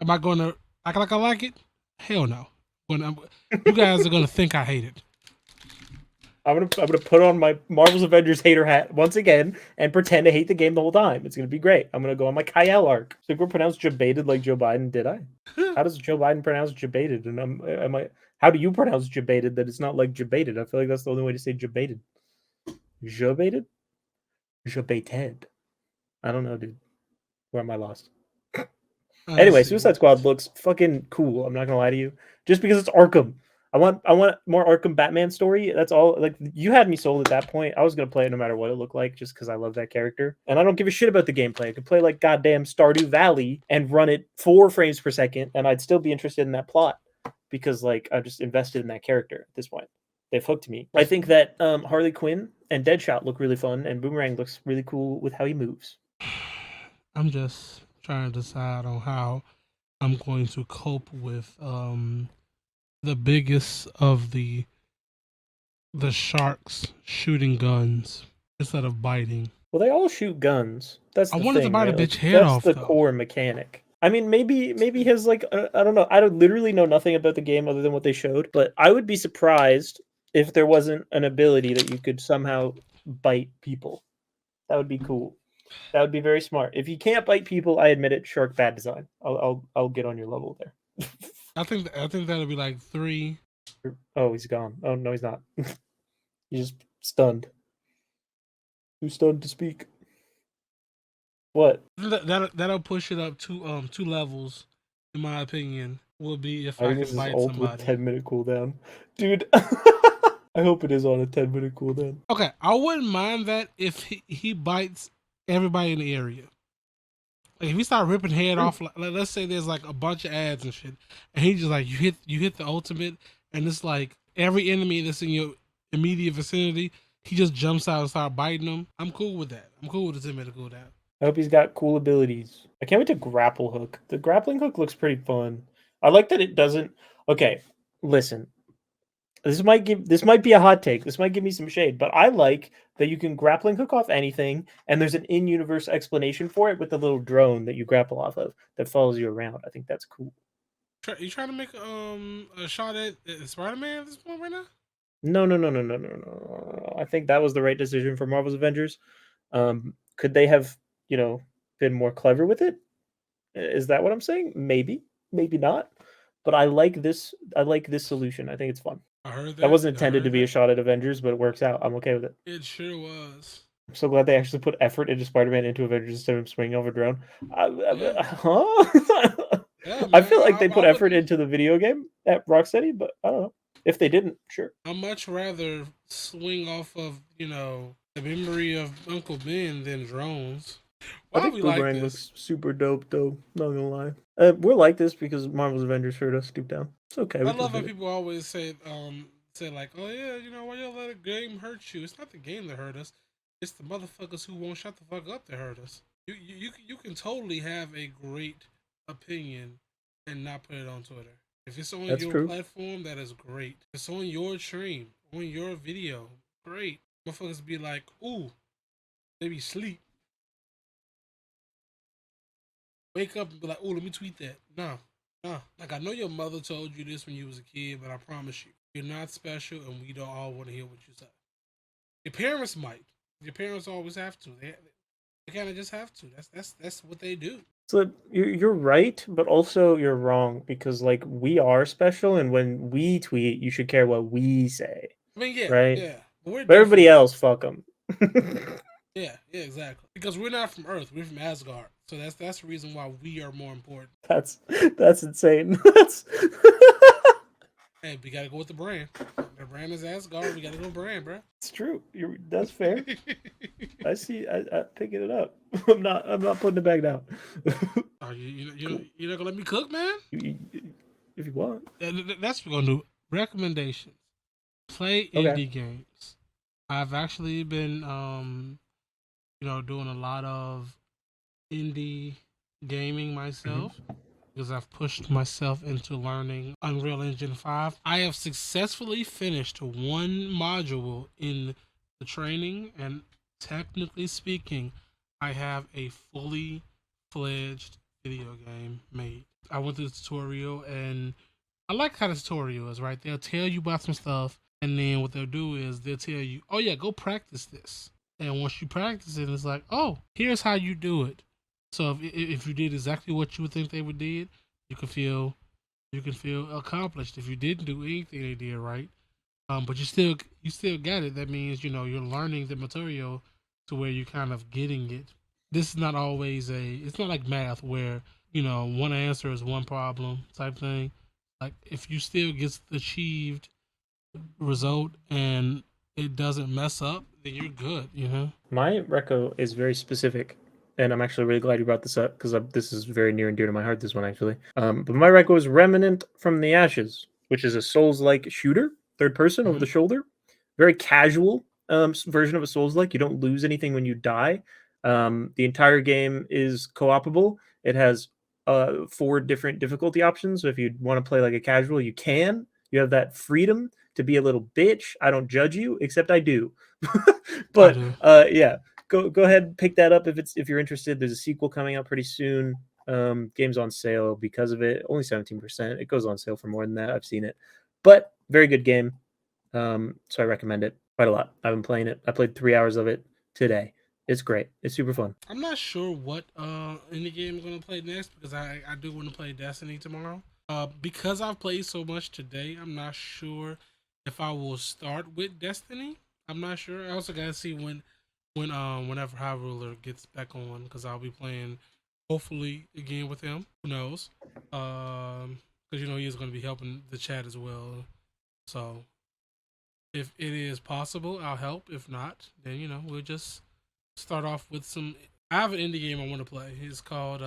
C: Am I going to act like I like it? Hell no. You guys are gonna think I hate it.
B: I'm gonna put on my Marvels Avengers hater hat once again and pretend to hate the game the whole time. It's gonna be great. I'm gonna go on my Kyle arc. So we're pronounced jebaited like Joe Biden, did I? How does Joe Biden pronounce jebaited? And how do you pronounce jebaited that it's not like jebaited? I feel like that's the only way to say jebaited. Jebaited? Jebaited. I don't know, dude. Where am I lost? Anyway, Suicide Squad looks fucking cool. I'm not gonna lie to you. Just because it's Arkham. I want more Arkham Batman story. That's all. Like, you had me sold at that point. I was gonna play it no matter what it looked like, just because I love that character. And I don't give a shit about the gameplay. I could play like goddamn Stardew Valley and run it 4 frames per second, and I'd still be interested in that plot because like I'm just invested in that character at this point. They've hooked me. I think that Harley Quinn and Deadshot look really fun, and Boomerang looks really cool with how he moves.
C: I'm just trying to decide on how I'm going to cope with the biggest of the sharks shooting guns instead of biting.
B: Well, they all shoot guns. That's the
C: I wanted
B: thing,
C: to bite
B: right?
C: a bitch
B: Like,
C: head
B: that's
C: off.
B: the
C: Though.
B: core mechanic. I mean, maybe his like I don't know. I don't literally know nothing about the game other than what they showed. But I would be surprised if there wasn't an ability that you could somehow bite people. That would be cool. That would be very smart. If you can't bite people, I admit it. Shark bad design. I'll get on your level there.
C: I think that'll be like 3.
B: Oh, he's gone. Oh no, he's not. He's just stunned. Who's stunned to speak? What?
C: That'll push it up to 2 levels, in my opinion. Will be if I
B: think
C: can bite
B: ult
C: somebody.
B: with 10-minute cooldown, dude. I hope it is on a 10-minute cooldown.
C: Okay, I wouldn't mind that if he bites everybody in the area. Like if we start ripping head off, like let's say there's like a bunch of ads and shit, and he just like you hit the ultimate, and it's like every enemy that's in your immediate vicinity, he just jumps out and start biting them. I'm cool with that. I'm cool with the 10-minute cooldown.
B: I hope he's got cool abilities. I can't wait to grapple hook. The grappling hook looks pretty fun. I like that it doesn't. Okay, listen. This might be a hot take. This might give me some shade, but I like that you can grappling hook off anything, and there's an in-universe explanation for it with the little drone that you grapple off of that follows you around. I think that's cool.
C: You trying to make a shot at Spider-Man at this point right now?
B: No. I think that was the right decision for Marvel's Avengers. Could they have, been more clever with it? Is that what I'm saying? Maybe not. But I like this. I like this solution. I think it's fun.
C: I heard that.
B: That wasn't intended to be a shot at Avengers, but it works out. I'm okay with it.
C: It sure was.
B: I'm so glad they actually put effort into Spider-Man into Avengers instead of swinging off a drone.
C: Yeah.
B: Huh?
C: Yeah,
B: I feel like they put effort into the video game at Rocksteady, but I don't know. If they didn't, sure.
C: I'd much rather swing off of, the memory of Uncle Ben than drones. Why
B: I think
C: we
B: Boomerang
C: like
B: looks super dope, though. Not gonna lie. We're like this because Marvel's Avengers heard us stoop down. It's okay.
C: I love how people always say like, oh yeah, why you let a game hurt you? It's not the game that hurt us. It's the motherfuckers who won't shut the fuck up that hurt us. You can totally have a great opinion and not put it on Twitter. If it's on your platform, that is great. If it's on your stream, on your video, great. Motherfuckers be like, ooh, they be sleep. Wake up and be like, ooh, let me tweet that. No. Like, I know your mother told you this when you was a kid, but I promise you, you're not special, and we don't all want to hear what you say. Your parents might. Your parents always have to. They kind of just have to. That's what they do.
B: So you're right, but also you're wrong because like we are special, and when we tweet, you should care what we say.
C: I mean, yeah,
B: right?
C: Yeah.
B: But everybody else, fuck them.
C: Yeah, exactly. Because we're not from Earth, we're from Asgard. So that's the reason why we are more important.
B: That's insane.
C: Hey, we gotta go with the brand. The brand is Asgard. We gotta go brand, bro.
B: It's true. That's fair. I see. I picking it up. I'm not putting it back down.
C: Are you're not gonna let me cook, man?
B: If you want.
C: That's what we're gonna do. Recommendations. Play indie games. I've actually been doing a lot of indie gaming myself because I've pushed myself into learning Unreal Engine 5. I have successfully finished 1 module in the training, and technically speaking, I have a fully fledged video game made. I went through the tutorial, and I like how the tutorial is, right? They'll tell you about some stuff, and then what they'll do is they'll tell you, oh yeah, go practice this. And once you practice it, it's like, oh, here's how you do it. So if you did exactly what you would think they would did, you can feel accomplished. If you didn't do anything they did right, but you still got it. That means you're learning the material to where you're kind of getting it. This is not always it's not like math where one answer is one problem type thing. Like if you still get the achieved result and it doesn't mess up, then you're good.
B: My reco is very specific, and I'm actually really glad you brought this up because this is very near and dear to my heart. This one actually, but my reco is Remnant from the Ashes, which is a Souls-like shooter, third person over the shoulder, very casual version of a Souls-like. You don't lose anything when you die. The entire game is co-opable. It has 4 different difficulty options. So if you want to play like a casual, you can. You have that freedom to be a little bitch. I don't judge you, except I do. But yeah, go ahead and pick that up if you're interested. There's a sequel coming out pretty soon. Game's on sale because of it. Only 17%. It goes on sale for more than that. I've seen it, but very good game. So I recommend it quite a lot. I've been playing it. I played 3 hours of it today. It's great. It's super fun.
C: I'm not sure what indie game I'm gonna play next because I do want to play Destiny tomorrow. Because I've played so much today, I'm not sure if I will start with Destiny. I'm not sure. I also gotta see whenever Highruler gets back on because I'll be playing hopefully again with him. Who knows? Because he is going to be helping the chat as well. So if it is possible, I'll help. If not, then we'll just start off with some. I have an indie game I want to play. It's called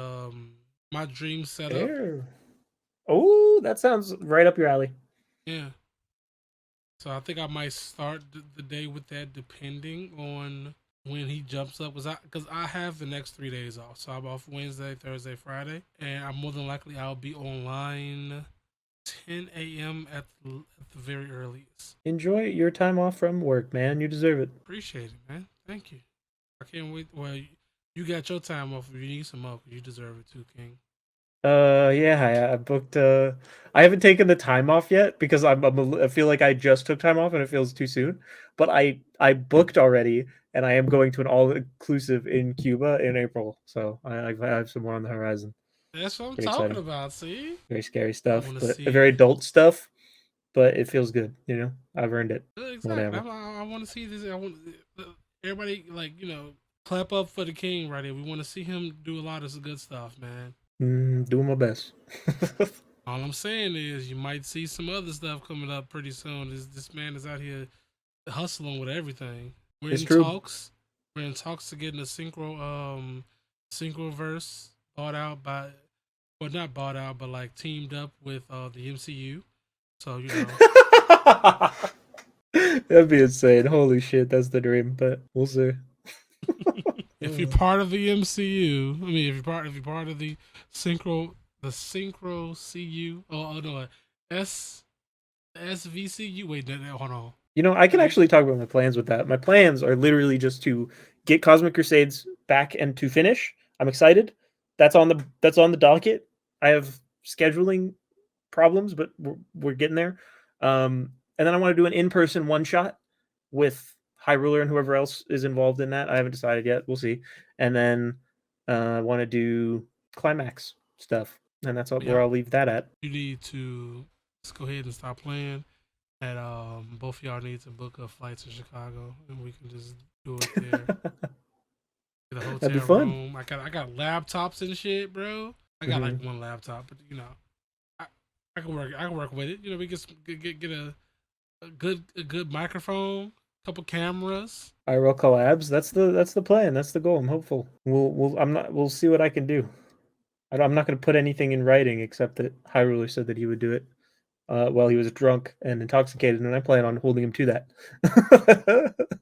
C: My Dream Setup.
B: Oh, that sounds right up your alley.
C: Yeah. So I think I might start the day with that, depending on when he jumps up. Because I have the next 3 days off. So I'm off Wednesday, Thursday, Friday, and I'm more than likely I'll be online 10 a.m. at the very earliest.
B: Enjoy your time off from work, man. You deserve it.
C: Appreciate it, man. Thank you. I can't wait. Well, you got your time off. If you need some off, you deserve it too, King.
B: Yeah, I booked. I haven't taken the time off yet because I feel like I just took time off and it feels too soon. But I booked already, and I am going to an all-inclusive in Cuba in April. So I have some more on the horizon.
C: That's what I'm talking about. See,
B: very scary stuff, but very adult stuff. But it feels good, I've earned it.
C: Exactly. I want to see this. I want everybody clap up for the King right here. We want to see him do a lot of good stuff, man.
B: Doing my best.
C: All I'm saying is you might see some other stuff coming up pretty soon. This man is out here hustling with everything. We're in talks. We're in talks to get in a synchroverse bought out by, well, not bought out, but like teamed up with the MCU. So
B: that'd be insane. Holy shit, that's the dream. But we'll see.
C: If you're part of the MCU, I mean, if you're part of the Syncro CU, SVCU. Wait, hold on.
B: I can actually talk about my plans with that. My plans are literally just to get Cosmic Crusades back and to finish. I'm excited. That's on the docket. I have scheduling problems, but we're getting there. And then I want to do an in-person one-shot with Highruler and whoever else is involved in that. I haven't decided yet. We'll see. And then I want to do climax stuff. And that's where I'll leave that at.
C: You need to just go ahead and stop playing. And both of y'all need to book a flight to Chicago. And we can just do it there. Get a hotel
B: That'd be fun.
C: room. I got laptops and shit, bro. I got like one laptop, but I can work with it. We get a good microphone. Couple cameras.
B: IRL collabs. That's the plan. That's the goal. I'm hopeful. We'll see what I can do. I'm not going to put anything in writing except that Highruler said that he would do it while he was drunk and intoxicated, and I plan on holding him to that.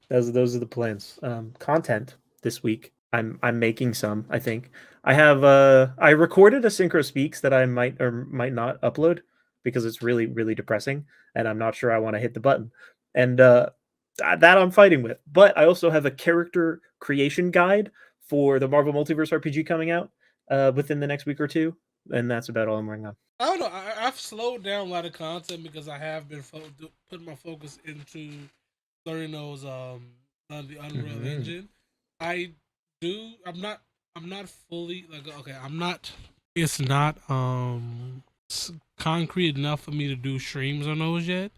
B: Those are the plans. Content this week. I'm making some. I think I have. I recorded a Syncro Speaks that I might or might not upload because it's really, really depressing, and I'm not sure I want to hit the button. And that I'm fighting with. But I also have a character creation guide for the Marvel Multiverse RPG coming out within the next week or two, and that's about all I'm working on.
C: I don't know. I've slowed down a lot of content because I have been putting my focus into learning those on the Unreal Engine. I do. I'm not. I'm not fully like okay. I'm not. It's not concrete enough for me to do streams on those yet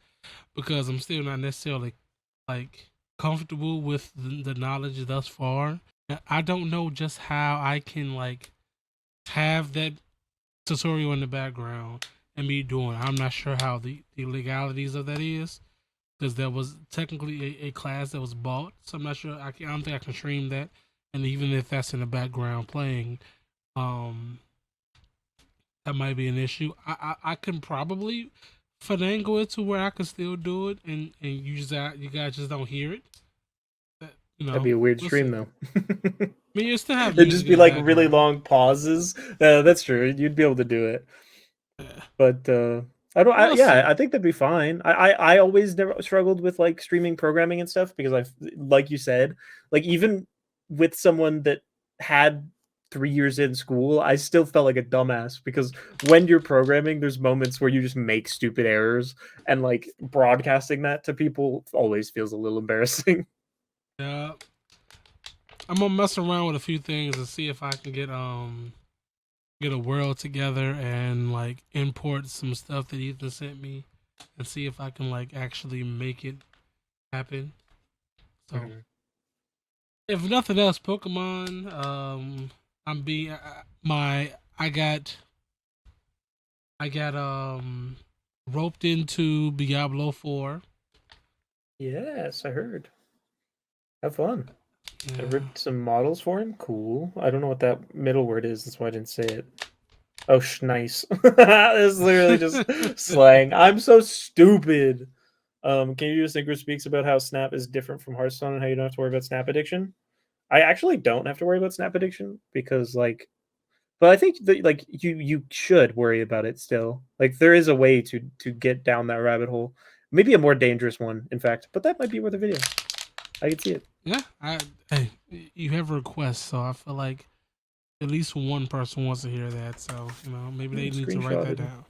C: because I'm still not necessarily like comfortable with the knowledge thus far. I don't know just how I can like have that tutorial in the background and me doing. I'm not sure how the legalities of that is because there was technically a class that was bought, so I'm not sure. I don't think I can stream that, and even if that's in the background playing, that might be an issue. I can probably finagle it to where I can still do it, and you guys just don't hear it.
B: That'd be a weird stream though.
C: I mean, you still have
B: it'd just be like really long pauses. That's true. You'd be able to do it. But I think that'd be fine. I always never struggled with like streaming programming and stuff because like you said, like even with someone that had 3 years in school, I still felt like a dumbass because when you're programming, there's moments where you just make stupid errors and like broadcasting that to people always feels a little embarrassing.
C: Yeah. I'm gonna mess around with a few things and see if I can get a world together and like import some stuff that Ethan sent me and see if I can like actually make it happen. So if nothing else, Pokemon, I got roped into Diablo 4.
B: Yes, I heard. Have fun.
C: Yeah.
B: I ripped some models for him. Cool. I don't know what that middle word is. That's why I didn't say it. Oh, nice. This is literally just slang. I'm so stupid. Can you do a Synchro Speaks about how Snap is different from Hearthstone and how you don't have to worry about Snap addiction? I actually don't have to worry about Snap addiction because, like, but I think that like you should worry about it still. Like, there is a way to get down that rabbit hole. Maybe a more dangerous one, in fact. But that might be worth a video. I can see it.
C: Yeah, hey, you have a request, so I feel like at least one person wants to hear that. So maybe they need to write that down.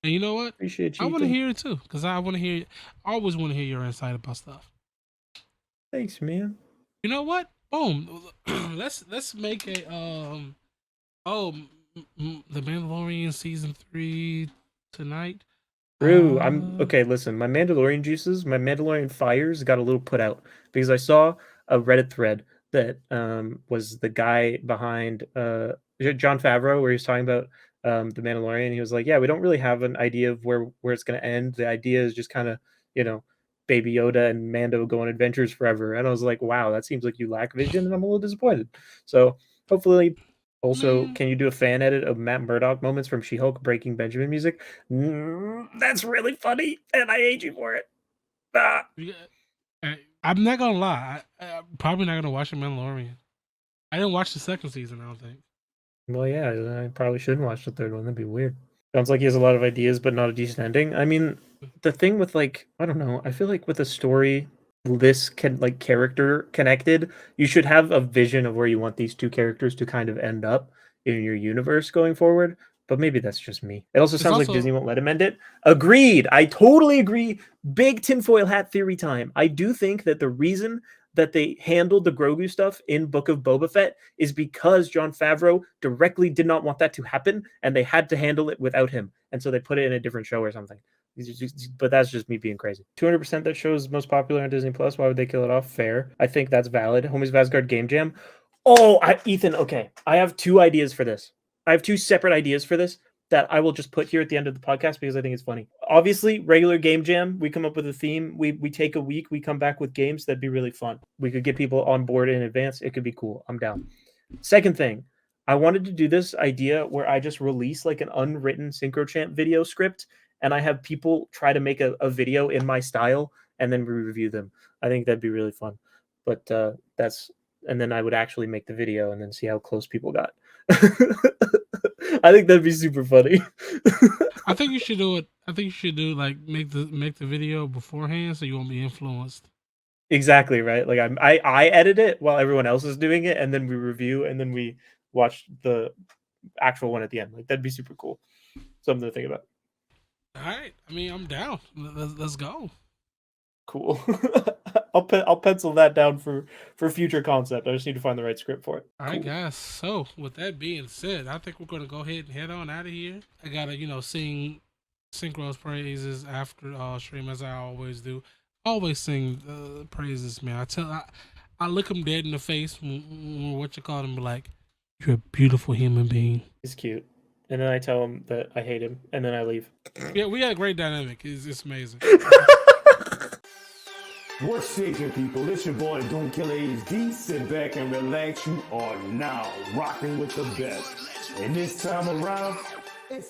C: And you know what?
B: Appreciate you.
C: I want to hear it too because I want to hear. I always want to hear your insight about stuff.
B: Thanks, man.
C: You know what? Boom. let's make a The Mandalorian season 3 tonight.
B: True. Okay. Listen, my Mandalorian fires got a little put out because I saw a Reddit thread that was the guy behind Jon Favreau, where he's talking about the Mandalorian. He was like, "Yeah, we don't really have an idea of where it's going to end. The idea is just kind of Baby Yoda and Mando go on adventures forever." And I was like, "Wow, that seems like you lack vision," and I'm a little disappointed. So hopefully. Also, can you do a fan edit of Matt Murdock moments from She-Hulk Breaking Benjamin music? That's really funny, and I hate you for it. Ah.
C: I'm not gonna lie. I'm probably not gonna watch The Mandalorian. I didn't watch the second season, I don't think.
B: Well, yeah, I probably shouldn't watch the third one. That'd be weird. Sounds like he has a lot of ideas, but not a decent ending. I mean, the thing with like, I don't know. I feel like with a story this character connected, you should have a vision of where you want these two characters to kind of end up in your universe going forward. But maybe that's just me. It also sounds like Disney won't let him end it. Agreed. I totally agree. Big tinfoil hat theory time. I do think that the reason that they handled the Grogu stuff in Book of Boba Fett is because Jon Favreau directly did not want that to happen, and they had to handle it without him. And so they put it in a different show or something. But that's just me being crazy. 200% that show is most popular on Disney Plus. Why would they kill it off? Fair. I think that's valid. Homies of Asgard Game Jam. Oh, Ethan, okay. I have two ideas for this. I have two separate ideas for this that I will just put here at the end of the podcast because I think it's funny. Obviously, regular Game Jam, we come up with a theme. We take a week, we come back with games. That'd be really fun. We could get people on board in advance. It could be cool. I'm down. Second thing, I wanted to do this idea where I just release like an unwritten SyncroChamp video script and I have people try to make a video in my style and then we review them. I think that'd be really fun. But and then I would actually make the video and then see how close people got. I think that'd be super funny.
C: I think you should do it. I think you should do like make the video beforehand so you won't be influenced.
B: Exactly, right? Like I edit it while everyone else is doing it and then we review and then we watch the actual one at the end. Like that'd be super cool. Something to think about.
C: All right. I mean, I'm down. Let's go.
B: Cool. I'll pencil that down for future concept. I just need to find the right script for it.
C: All right, guys. So with that being said, I think we're gonna go ahead and head on out of here. I gotta, sing Synchro's praises after stream as I always do. Always sing praises, man. I look him dead in the face when what you call him, like, you're a beautiful human being.
B: He's cute. And then I tell him that I hate him, and then I leave.
C: Yeah, we got a great dynamic. It's amazing.
A: What's shaking, people? It's your boy Don't Kill HD. Sit back and relax. You are now rocking with the best. And this time around, it's